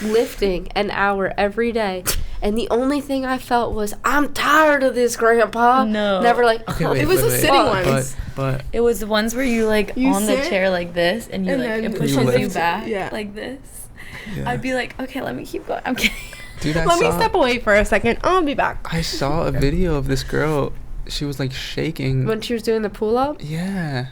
S4: lifting an hour every day. And the only thing I felt was, I'm tired of this, Grandpa.
S1: No.
S4: Never like,
S2: Okay, wait,
S3: It was
S2: wait,
S3: the
S2: wait.
S3: sitting ones.
S2: But
S1: It was the ones where you like
S3: You
S1: on the
S3: sit,
S1: chair like this, and you
S3: and
S1: like
S3: then
S1: it
S3: you
S1: pushes
S2: lift.
S1: you back
S3: Yeah.
S1: like this.
S2: yeah.
S1: I'd be like, okay, let me keep going. I'm kidding.
S2: Dude,
S3: Let me step away for a second. I'll be back.
S2: I saw a video of this girl. She was like shaking.
S4: when she was doing the pull up.
S2: Yeah.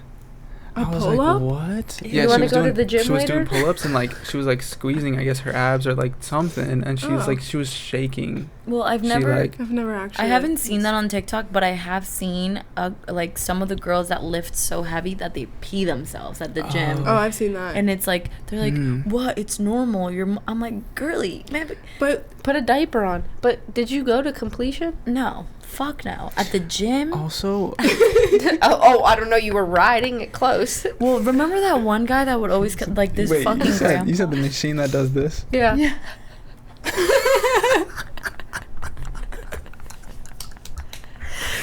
S3: A
S2: I was
S3: pull-up?
S2: like, what?
S4: You
S2: Yeah,
S4: wanna
S2: she was
S4: go to
S2: doing,
S4: the gym
S2: she was
S4: later?
S2: doing pull-ups and like she was like squeezing, I guess, her abs or like something, and she was
S3: Oh.
S2: like she was shaking.
S1: Well, I've
S2: She,
S1: never.
S2: like-
S3: I've never actually.
S1: I haven't seen that on TikTok, but I have seen like some of the girls that lift so heavy that they pee themselves at the gym.
S3: Oh, I've seen that.
S1: And it's like they're like,
S2: Mm.
S1: "What? It's normal." I'm like, "Girly, man,
S3: but
S4: Put a diaper on. But did you go to completion?
S1: no, fuck no." At the gym.
S2: Also,
S4: oh, I don't know. You were riding it close.
S1: Well, remember that one guy that would always like this
S2: wait,
S1: fucking
S2: you said
S1: grandpa?
S2: the machine that does this?
S4: Yeah.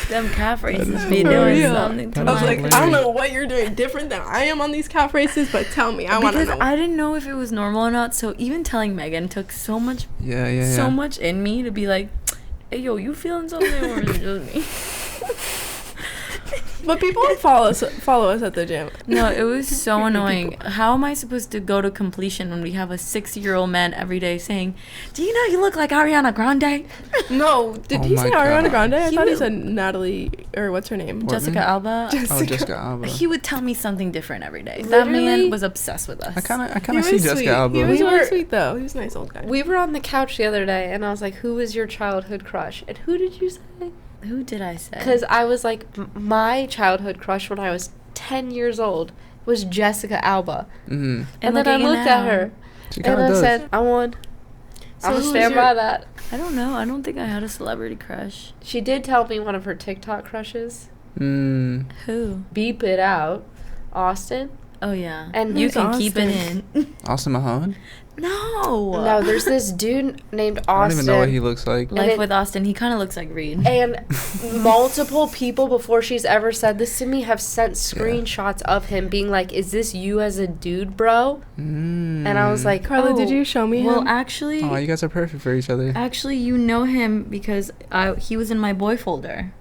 S1: Them calf races
S2: is
S1: be
S3: For
S1: doing
S3: real.
S1: something to
S2: That
S3: I
S2: is
S3: was like,
S1: my.
S3: I don't know what you're doing different than I am on these calf races, but tell me. I want to
S1: Because
S3: know.
S1: I didn't know if it was normal or not. So even telling Megan took so much,
S2: Yeah.
S1: so much in me to be like, "Hey, yo, you feeling something or is it just me?"
S3: But people would follow us at the gym.
S1: No, it was so annoying. How am I supposed to go to completion when we have a 60-year-old man every day saying, "Do you know you look like Ariana Grande?"
S3: No, did
S2: Oh
S3: he say
S2: my
S3: Ariana
S2: God.
S3: Grande? I
S1: He
S3: thought he
S1: would-
S3: said Natalie, or what's her name?
S2: Portman?
S1: Jessica Alba.
S2: Oh, Jessica Alba.
S1: He would tell me something different every day. That man
S4: Literally-
S1: was obsessed with us.
S2: I kind
S3: He
S2: of see
S3: was
S2: Jessica
S3: sweet.
S2: Alba.
S3: He was
S4: We
S3: really
S4: were-
S3: sweet though. He was a nice old guy.
S4: We were on the couch the other day, and I was like, "Who was your childhood crush?" And who did you say?
S1: Who did I say?
S4: Because I was like, my childhood crush when I was 10 years old was Jessica Alba.
S2: Mm-hmm.
S4: And
S1: look
S4: then I
S1: you
S4: looked at
S1: now.
S4: her,
S2: She
S4: and
S2: kind
S4: I
S2: of does.
S4: said, I won.
S3: So
S4: I'm
S3: who
S4: going to
S3: was
S4: stand
S3: your-
S4: by that.
S1: I don't know. I don't think I had a celebrity crush.
S4: She did tell me one of her TikTok crushes.
S2: Mm.
S1: Who?
S4: Beep it out. Austin.
S1: Oh yeah.
S4: And
S1: you
S3: who's
S1: can keep it
S3: Austin?
S1: in.
S2: Austin Mahone?
S1: No.
S4: No, there's this dude named Austin.
S2: I don't even know what he looks like.
S1: Life
S4: it-
S1: with Austin. He kind of looks like Reed.
S4: And multiple people before she's ever said this to me have sent screenshots of him being like, "Is this you as a dude, bro?"
S2: Mm.
S4: And I was like,
S3: Carla, did
S1: Oh,
S3: you show me
S1: Well,
S3: him?
S1: actually,
S2: Oh, you guys are perfect for each other.
S1: actually, you know him because he was in my boy folder.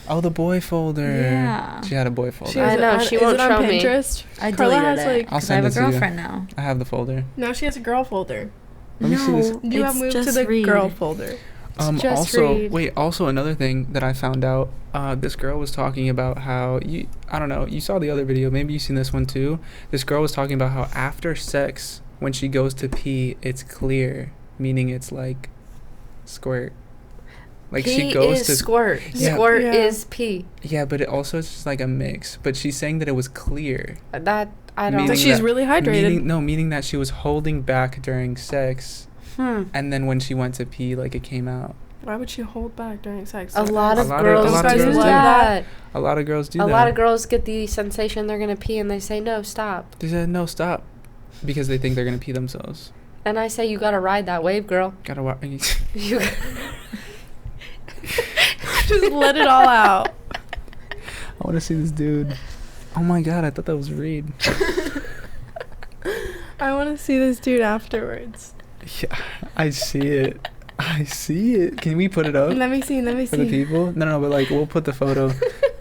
S2: Oh, the boy folder.
S1: Yeah.
S2: She had a boy folder.
S3: She
S4: I
S3: has
S4: know,
S3: it on,
S4: she
S3: is
S4: won't
S3: it on
S4: show me.
S3: Pinterest?
S1: I
S3: Carla
S1: deleted
S3: has,
S1: it
S3: like-
S2: I'll
S1: because I have a
S2: send it to you.
S1: girlfriend now.
S2: I have the folder.
S3: No, she has a girl folder.
S2: Let me see
S1: no,
S2: this.
S3: You have
S1: it's
S3: moved to
S1: just
S3: the
S1: Reed.
S3: girl folder.
S4: just
S2: Also,
S4: read.
S2: wait. Also, another thing that I found out. This girl was talking about how I don't know. You saw the other video. Maybe you've seen this one too. This girl was talking about how after sex, when she goes to pee, it's clear, meaning it's like squirt. Like
S4: Pee
S2: she goes
S4: is
S2: to
S4: squirt.
S2: Yeah.
S4: Squirt
S3: Yeah.
S4: is pee.
S2: Yeah, but it also is just like a mix. But she's saying that it was clear.
S4: That I don't.
S3: So
S2: Meaning
S3: she's
S2: that-
S3: really hydrated.
S2: Meaning that she was holding back during sex,
S4: And
S2: and then when she went to pee, like it came out.
S3: Why would she hold back during sex?
S4: a lot of
S2: A lot
S4: girls
S2: of
S4: do
S2: girls do
S4: that.
S2: A lot of girls do
S4: A
S2: that.
S4: lot of girls get the sensation they're gonna pee, and they say no, stop.
S2: They said no, stop, because they think they're gonna pee themselves.
S4: And I say you gotta ride that wave, girl.
S2: Gotta watch.
S4: You
S3: Just let it all out.
S2: I want to see this dude. Oh my god, I thought that was Reid.
S3: I want to see this dude afterwards.
S2: Yeah, I see it. I see it. Can we put it up
S3: Let me see.
S2: for the people? No, but like we'll put the photo.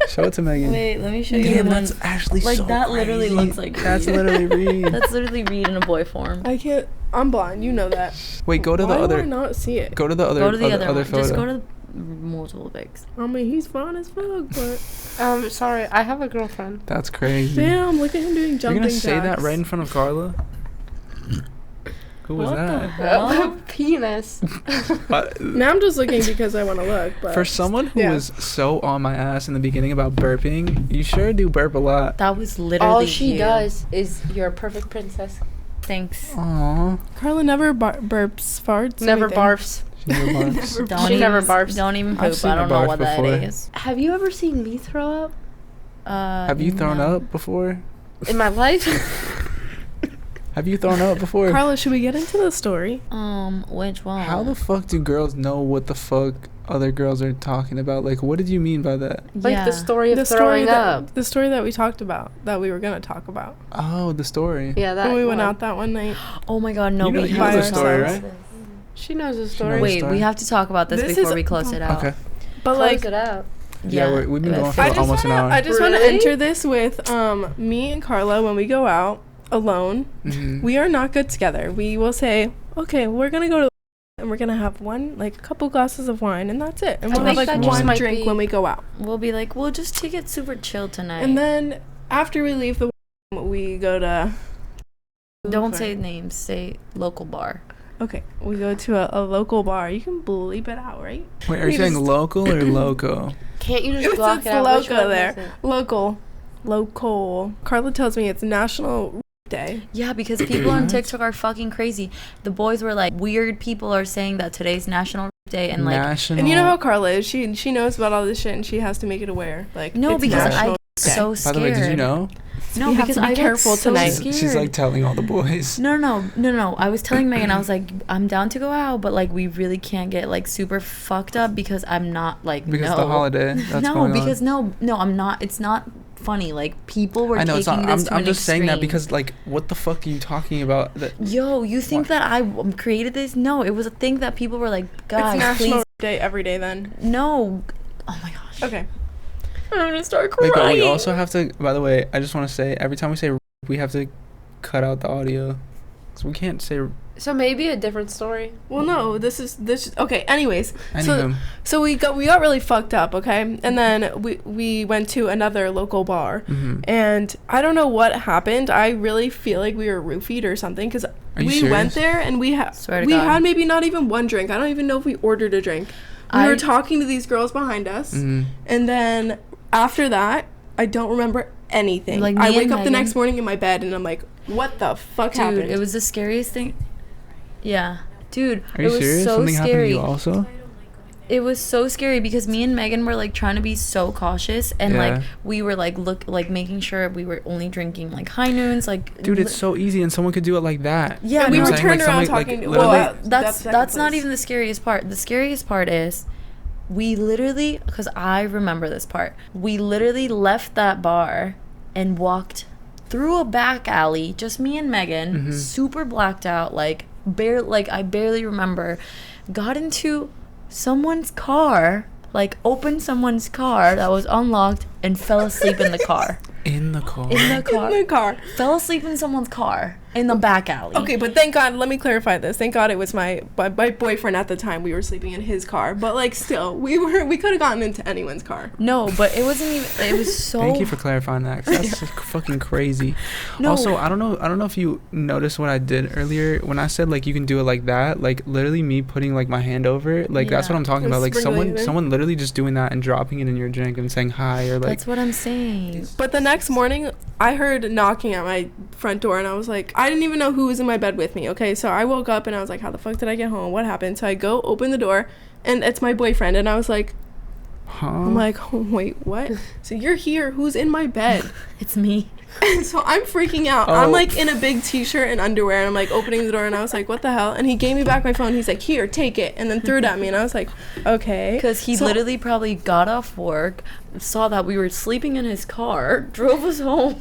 S2: Show it to Megan.
S1: Wait, let me show you
S2: Damn,
S1: the one.
S2: that's actually
S1: Like,
S2: so
S1: that literally
S2: crazy.
S1: looks like
S2: That's
S1: Reid.
S2: literally Reid.
S1: That's literally Reid in a boy form.
S3: I can't. I'm blind. You know that.
S2: Wait, go to
S3: Why
S2: the
S3: do I
S2: other.
S3: not see it?
S2: Go to the other.
S1: Go to the other one.
S2: photo.
S1: Just go to the multiple pics.
S3: I mean, he's fine as fuck, but
S4: sorry, I have a girlfriend.
S2: That's crazy.
S3: damn, look at him doing
S2: You're
S3: jumping
S2: gonna say that
S3: jacks.
S2: right in front of Carla? Who was
S1: What the
S2: that?
S1: hell?
S4: Penis.
S3: Now I'm just looking because I want to look. But
S2: For someone who
S3: yeah.
S2: was so on my ass in the beginning about burping, you sure do burp a lot.
S1: That was literally
S4: All she
S1: you.
S4: does is you're a perfect princess.
S1: Thanks.
S2: Aww.
S3: Carla never burps, farts,
S4: Never
S3: anything.
S4: barfs.
S2: She never barks.
S3: Never
S1: Don't
S4: She
S1: even,
S4: never barfs.
S1: Don't even
S2: I've
S1: poop.
S2: seen
S1: I don't
S2: her
S1: know
S2: barf
S1: what that
S2: before.
S1: is.
S4: Have you ever seen me throw up
S2: Have you thrown
S1: no.
S2: up before?
S4: in my life?
S2: Have you thrown up before?
S3: Carla, should we get into the story?
S1: Which one?
S2: How the fuck do girls know what the fuck other girls are talking about? Like, what did you mean by that?
S4: Like the story of
S3: The
S4: throwing up.
S3: the story that we talked about, that we were gonna talk about
S2: Oh, the story.
S4: Yeah, that
S3: when we went
S4: one.
S3: out that one night.
S1: Oh my god, no.
S2: You know-
S1: we
S2: you
S1: have
S2: know
S1: to
S2: the story,
S1: talk-
S2: right?
S4: She knows the
S2: knows
S4: story.
S2: the
S1: Wait,
S2: story.
S1: we have to talk about this
S3: This
S1: before
S3: is-
S1: we close it out.
S2: Okay.
S3: But
S4: Close
S3: like,
S4: it out.
S2: Yeah, we've been going for
S3: I just
S2: almost an
S3: wanna,
S2: hour.
S3: I just want to
S4: Really?
S3: enter this with me and Carla when we go out alone.
S2: Mhm.
S3: We are not good together. We will say, okay, we're gonna go to and we're gonna have one, like, a couple glasses of wine, and that's it. And
S4: I
S3: we'll have
S4: think
S3: like
S4: that just
S3: one
S4: might
S3: drink
S4: be-
S3: when we go out.
S1: We'll be like, we'll just take it super chill tonight.
S3: And then after we leave the, we go to.
S1: don't say names. Say local bar.
S3: Okay, we go to a local bar. You can bleep it out, right?
S2: Wait, are you
S3: You
S2: saying
S3: just-
S2: local or loco?
S4: Can't you just
S3: It's
S4: block it out? Which
S3: loco
S4: one
S3: there.
S4: is it?
S3: Local. Carla tells me it's National Day.
S1: Yeah, because people on TikTok are fucking crazy. The boys were like, weird people are saying that today's National Day, and like,
S2: National.
S3: And you know how Carla is. She knows about all this shit, and she has to make it aware. Like,
S1: no,
S3: it's
S1: because
S3: National
S1: I'm
S3: Day.
S1: so
S2: By
S1: scared.
S2: the way, did you know?
S1: No,
S3: You have
S1: because
S3: to be
S1: I get
S3: careful
S1: so
S3: tonight.
S1: scared.
S2: She's like telling all the boys.
S1: No. I was telling Megan, I was like, I'm down to go out, but like, we really can't get like super fucked up because I'm not like
S2: Because
S1: no.
S2: the holiday. That's
S1: no,
S2: going
S1: because
S2: on.
S1: no, I'm not. It's not funny. Like people were
S2: I know it's
S1: taking
S2: not.
S1: this to
S2: I'm
S1: an
S2: just saying that
S1: extreme.
S2: because like, what the fuck are you talking about? That
S1: Yo, you think
S2: What?
S1: that I created this? No, it was a thing that people were like,
S3: It's
S1: guys,
S3: National
S1: please,
S3: Day every day then.
S1: no. Oh my gosh.
S3: Okay.
S1: I'm gonna start crying.
S2: Like, but we also have to. By the way, I just want to say every time we say we have to cut out the audio, so we can't say.
S4: So maybe a different story.
S3: Well, no, this is okay. Anyways,
S2: Anywho,
S3: so we got really fucked up, okay, and then we went to another local bar,
S2: mhm.
S3: and I don't know what happened. I really feel like we were roofied or something because
S2: you
S3: we went
S2: serious?
S3: there and we
S1: Swear to
S3: we
S1: God.
S3: had maybe not even one drink. I don't even know if we ordered a drink. We were talking to these girls behind us,
S2: Mhm.
S3: and then after that, I don't remember anything.
S1: Like,
S3: I
S1: me
S3: wake
S1: and
S3: up the next
S1: Megan-
S3: morning in my bed and I'm like, what the fuck
S1: Dude,
S3: happened?
S1: it was the scariest thing. Yeah. Dude,
S2: Are
S1: it
S2: you
S1: was
S2: serious?
S1: so
S2: Something happened to
S1: scary.
S2: you also?
S1: It was so scary because me and Megan were like trying to be so cautious and
S2: Yeah.
S1: like we were like making sure we were only drinking like high noons, like
S2: Dude, it's so easy, and someone could do it like that.
S1: yeah,
S3: and we
S2: You know
S3: were
S2: what I'm saying?
S3: turned
S2: Like,
S3: around
S2: somebody,
S3: talking
S2: like,
S3: to
S2: literally-
S3: well,
S1: that's not
S3: place.
S1: even the scariest part. The scariest part is we literally, because I remember this part, we literally left that bar and walked through a back alley, just me and Megan,
S2: Mhm.
S1: super blacked out, like I barely remember, got into someone's car, like opened someone's car that was unlocked and fell asleep in the car.
S2: In the car.
S1: In the car.
S3: in the car.
S1: Fell asleep in someone's car. in the back alley.
S3: Okay, but thank God, let me clarify this. Thank God it was my boyfriend at the time. We were sleeping in his car. But, like, still, we could have gotten into anyone's car.
S1: No, but it wasn't even, it was so...
S2: Thank you for clarifying that, 'cause that's fucking crazy.
S1: No.
S2: Also, I don't know if you noticed what I did earlier. When I said, like, you can do it like that, like, literally me putting, like, my hand over it, like, that's
S1: Yeah.
S2: what I'm talking about. Like,
S3: Sprinkling it in.
S2: someone literally just doing that and dropping it in your drink and saying hi, or, like...
S1: That's what I'm saying.
S3: But the next morning, I heard knocking at my front door, and I was like, I didn't even know who was in my bed with me, okay? So I woke up, and I was like, how the fuck did I get home? What happened? So I go open the door, and it's my boyfriend, and I was like,
S2: Huh?
S3: I'm like, oh, wait, what? So you're here. Who's in my bed?
S1: It's me.
S3: And so I'm freaking out.
S2: Oh.
S3: I'm like in a big t-shirt and underwear, and I'm like opening the door, and I was like, what the hell? And he gave me back my phone. He's like, here, take it, and then threw it at me, and I was like, okay.
S1: Because he
S3: So-
S1: literally probably got off work, saw that we were sleeping in his car, drove us home,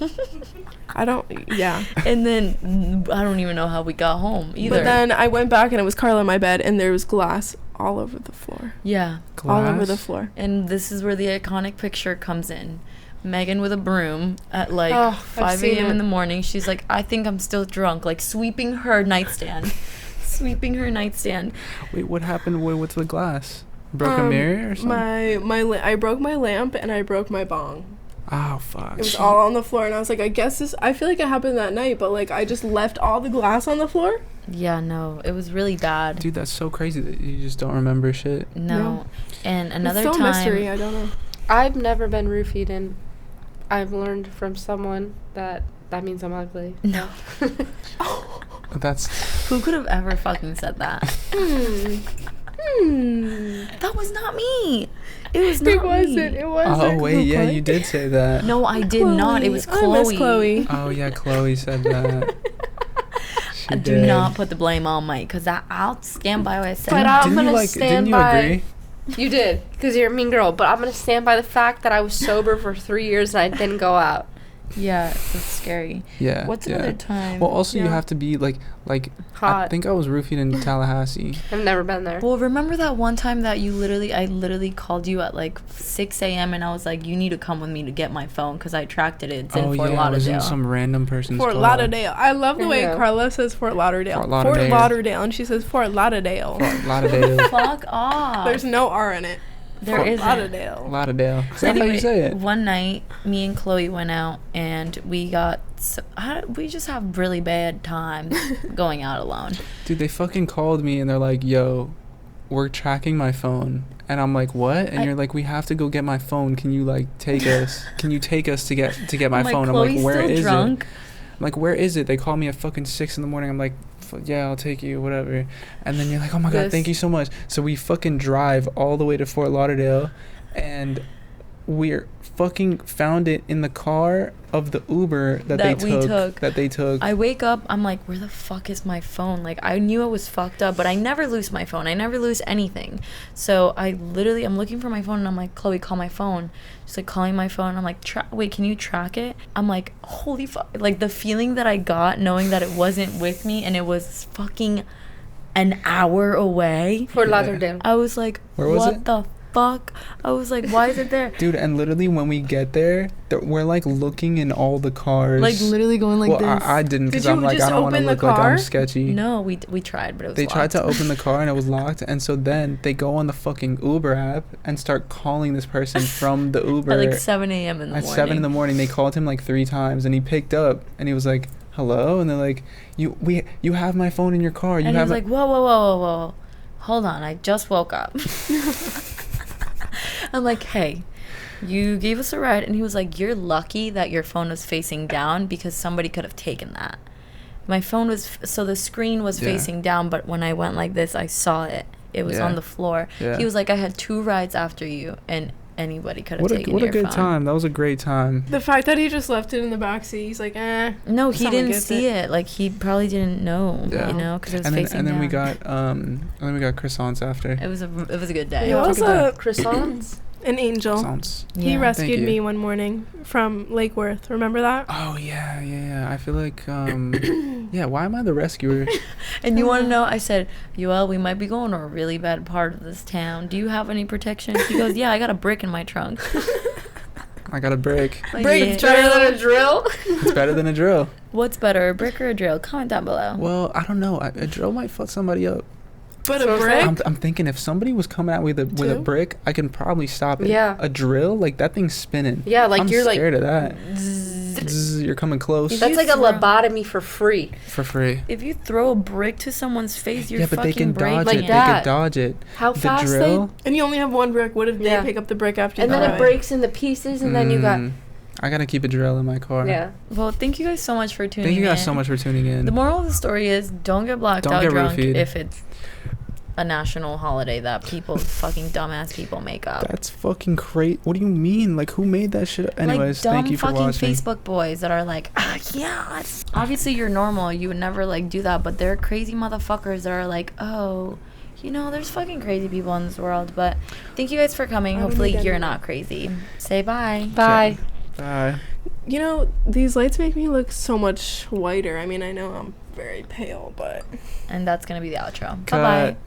S3: Yeah.
S1: and then I don't even know how we got home either.
S3: But then I went back, and it was Carla in my bed, and there was glass all over the floor.
S1: yeah,
S3: All over
S2: Glass?
S3: the floor.
S1: and this is where the iconic picture comes in. Megan with a broom at like
S4: Oh, I've
S1: 5
S4: seen
S1: a.m. in
S4: it.
S1: the morning. She's like, I think I'm still drunk, like sweeping her nightstand. Sweeping her nightstand.
S2: Wait, what happened with the glass? Broke a mirror or something?
S3: I broke my lamp, and I broke my bong.
S2: Oh, fuck.
S3: It was all on the floor, and I was like, I feel like it happened that night, but like I just left all the glass on the floor.
S1: Yeah, no, it was really bad.
S2: Dude, that's so crazy that you just don't remember shit.
S1: No. And another
S3: It's so
S1: time.
S3: mystery. I don't know.
S4: I've never been roofied, and I've learned from someone that means I'm ugly.
S1: No.
S2: That's...
S1: Who could have ever fucking said that? That was not me. It was not
S3: It wasn't.
S1: me.
S3: It wasn't.
S2: Oh, wait, yeah, you did say that.
S1: No, I did not. It was Chloe.
S3: I miss Chloe.
S2: Oh, yeah, Chloe said that. She
S1: Do
S2: did.
S1: not put the blame on Mike, because I'll stand by what I said.
S4: But I'm
S2: Didn't you,
S4: gonna
S2: like,
S4: stand
S2: didn't you
S4: by.
S2: agree?
S4: You did, because you're a mean girl. But I'm gonna stand by the fact that I was sober for 3 years and I didn't go out.
S1: Yeah, it's scary.
S2: Yeah.
S1: What's
S2: yeah.
S1: another time?
S2: Well, also, you
S3: Yeah.
S2: have to be, like I
S4: Hot.
S2: think I was roofied in Tallahassee.
S4: I've never been there.
S1: Well, remember that one time that I literally called you at like 6 a.m. and I was like, you need to come with me to get my phone because I tracked it. It's in
S2: Oh,
S1: Fort
S2: yeah, I was in
S1: Lauderdale.
S2: some random person's
S3: Fort
S2: car.
S3: Lauderdale. I love the way
S4: Yeah.
S3: Carla says Fort Lauderdale.
S2: Fort Lauderdale.
S3: Fort Lauderdale, and she says Fort Lauderdale.
S2: Fort Lauderdale.
S1: Fuck off.
S3: There's no R in it.
S1: There
S3: Fort
S1: isn't.
S3: Lauderdale.
S2: Lauderdale. Is that how
S1: Anyway,
S2: you say it?
S1: one night, me and Chloe went out and we just have really bad times going out alone.
S2: Dude, they fucking called me and they're like, yo, we're tracking my phone. And I'm like, what? And you're like, we have to go get my phone. Can you like take us? Can you take us to get my
S1: I'm like,
S2: phone?
S1: Chloe's
S2: I'm like, where
S1: still
S2: is
S1: drunk.
S2: it? I'm like, where is it? They call me at fucking 6 in the morning. I'm like, yeah, I'll take you, whatever. And then you're like, oh my God, thank you so much. So we fucking drive all the way to Fort Lauderdale, and we're fucking found it in the car of the Uber that they took.
S1: I wake up, I'm like, where the fuck is my phone? Like, I knew I was fucked up, but I never lose my phone. I never lose anything. So I'm looking for my phone, and I'm like, Chloe, call my phone. She's like, calling my phone. I'm like, wait, can you track it? I'm like, holy fuck. Like, the feeling that I got knowing that it wasn't with me and it was fucking an hour away.
S4: Fort
S2: Yeah.
S4: Lauderdale.
S1: I was like,
S2: Where was
S1: what
S2: it?
S1: the fuck? I was like, why is it there?
S2: Dude, and literally when we get there, we're like looking in all the cars.
S1: Like, literally going like
S2: well,
S1: this.
S2: I didn't, because
S3: Did you
S2: I'm like,
S3: just
S2: I don't want to
S3: open the
S2: look like
S3: car?
S2: I'm sketchy.
S1: No, we tried, but it was
S2: They tried to
S1: locked.
S2: open the car and it was locked, and so then they go on the fucking Uber app and start calling this person from the Uber.
S1: At like 7 a.m. in the
S2: At
S1: morning.
S2: 7 in the morning. They called him like 3 times, and he picked up, and he was like, hello? And they're like, you have my phone in your car. You
S1: And he
S2: have
S1: was like, whoa. Hold on, I just woke up. I'm like, hey, you gave us a ride. And he was like, you're lucky that your phone was facing down because somebody could have taken that. My phone was, so the screen was
S2: Yeah.
S1: facing down, but when I went like this, I saw it. It was
S2: Yeah.
S1: on the floor.
S2: Yeah.
S1: He was like, I had 2 rides after you, and anybody could have
S2: what
S1: taken
S2: a
S1: your
S2: good
S1: phone.
S2: time. That was a great time.
S3: The fact that he just left it in the backseat, he's like,
S1: No, he
S3: Someone
S1: didn't
S3: gets
S1: see it. Like, he probably didn't know,
S2: Yeah.
S1: you know, because it was
S2: And
S1: facing
S2: then
S1: down.
S2: we got croissants after.
S1: It was a good day.
S3: He was
S4: Croissants.
S3: an angel.
S2: Croissants.
S3: He
S1: Yeah.
S3: rescued
S2: Thank you.
S3: me one morning from Lake Worth. Remember that?
S2: Oh yeah. I feel like yeah. Why am I the rescuer?
S1: And you want to know? I said, Yoel, we might be going to a really bad part of this town. Do you have any protection? He goes, yeah, I got a brick in my trunk.
S2: I got a brick.
S3: Brick,
S1: Yeah.
S4: Better than a drill.
S2: It's better than a drill.
S1: What's better, a brick or a drill? Comment down below.
S2: Well, I don't know. A drill might fuck somebody up.
S3: But
S4: So
S3: a brick?
S2: I'm thinking if somebody was coming out with a
S3: Two?
S2: brick, I can probably stop it.
S4: Yeah.
S2: A drill, like that thing's spinning.
S4: Yeah, like
S2: I'm
S4: you're like
S2: scared of that. Zzz, you're coming close
S4: that's
S1: you
S4: like a
S1: throw-
S4: lobotomy for free.
S2: for free.
S1: If you throw a brick to someone's face, you're
S2: Yeah, but they
S1: fucking
S2: can dodge
S1: breaking
S2: it.
S4: Like
S2: They
S4: that.
S2: can dodge it.
S4: How
S2: The
S4: fast
S2: drill.
S3: And you only have one brick. What if
S4: Yeah.
S3: they pick up the brick after
S4: and
S3: you
S4: then
S3: throw
S4: it breaks into pieces, and then you got
S2: I gotta keep a drill in my car.
S4: yeah.
S1: Well, thank you guys so much for tuning in.
S2: Thank you guys so much for tuning in.
S1: The moral of the story is don't get blacked
S2: Don't
S1: out
S2: get
S1: drunk
S2: roofied.
S1: if it's a national holiday that people, fucking dumbass people make up.
S2: That's fucking crazy. What do you mean? Like, who made that shit? Anyways,
S1: like dumb
S2: thank you for
S1: fucking
S2: watching.
S1: Facebook boys that are like, yeah. Obviously, you're normal. You would never like do that, but they're crazy motherfuckers that are like, oh, you know, there's fucking crazy people in this world. But thank you guys for coming.
S3: I don't
S1: Hopefully,
S3: need
S1: you're
S3: any-
S1: not crazy. Say bye.
S4: Bye.
S2: Bye.
S3: You know, these lights make me look so much whiter. I mean, I know I'm very pale, but...
S1: And that's gonna be the outro.
S2: Cut.
S1: Bye bye.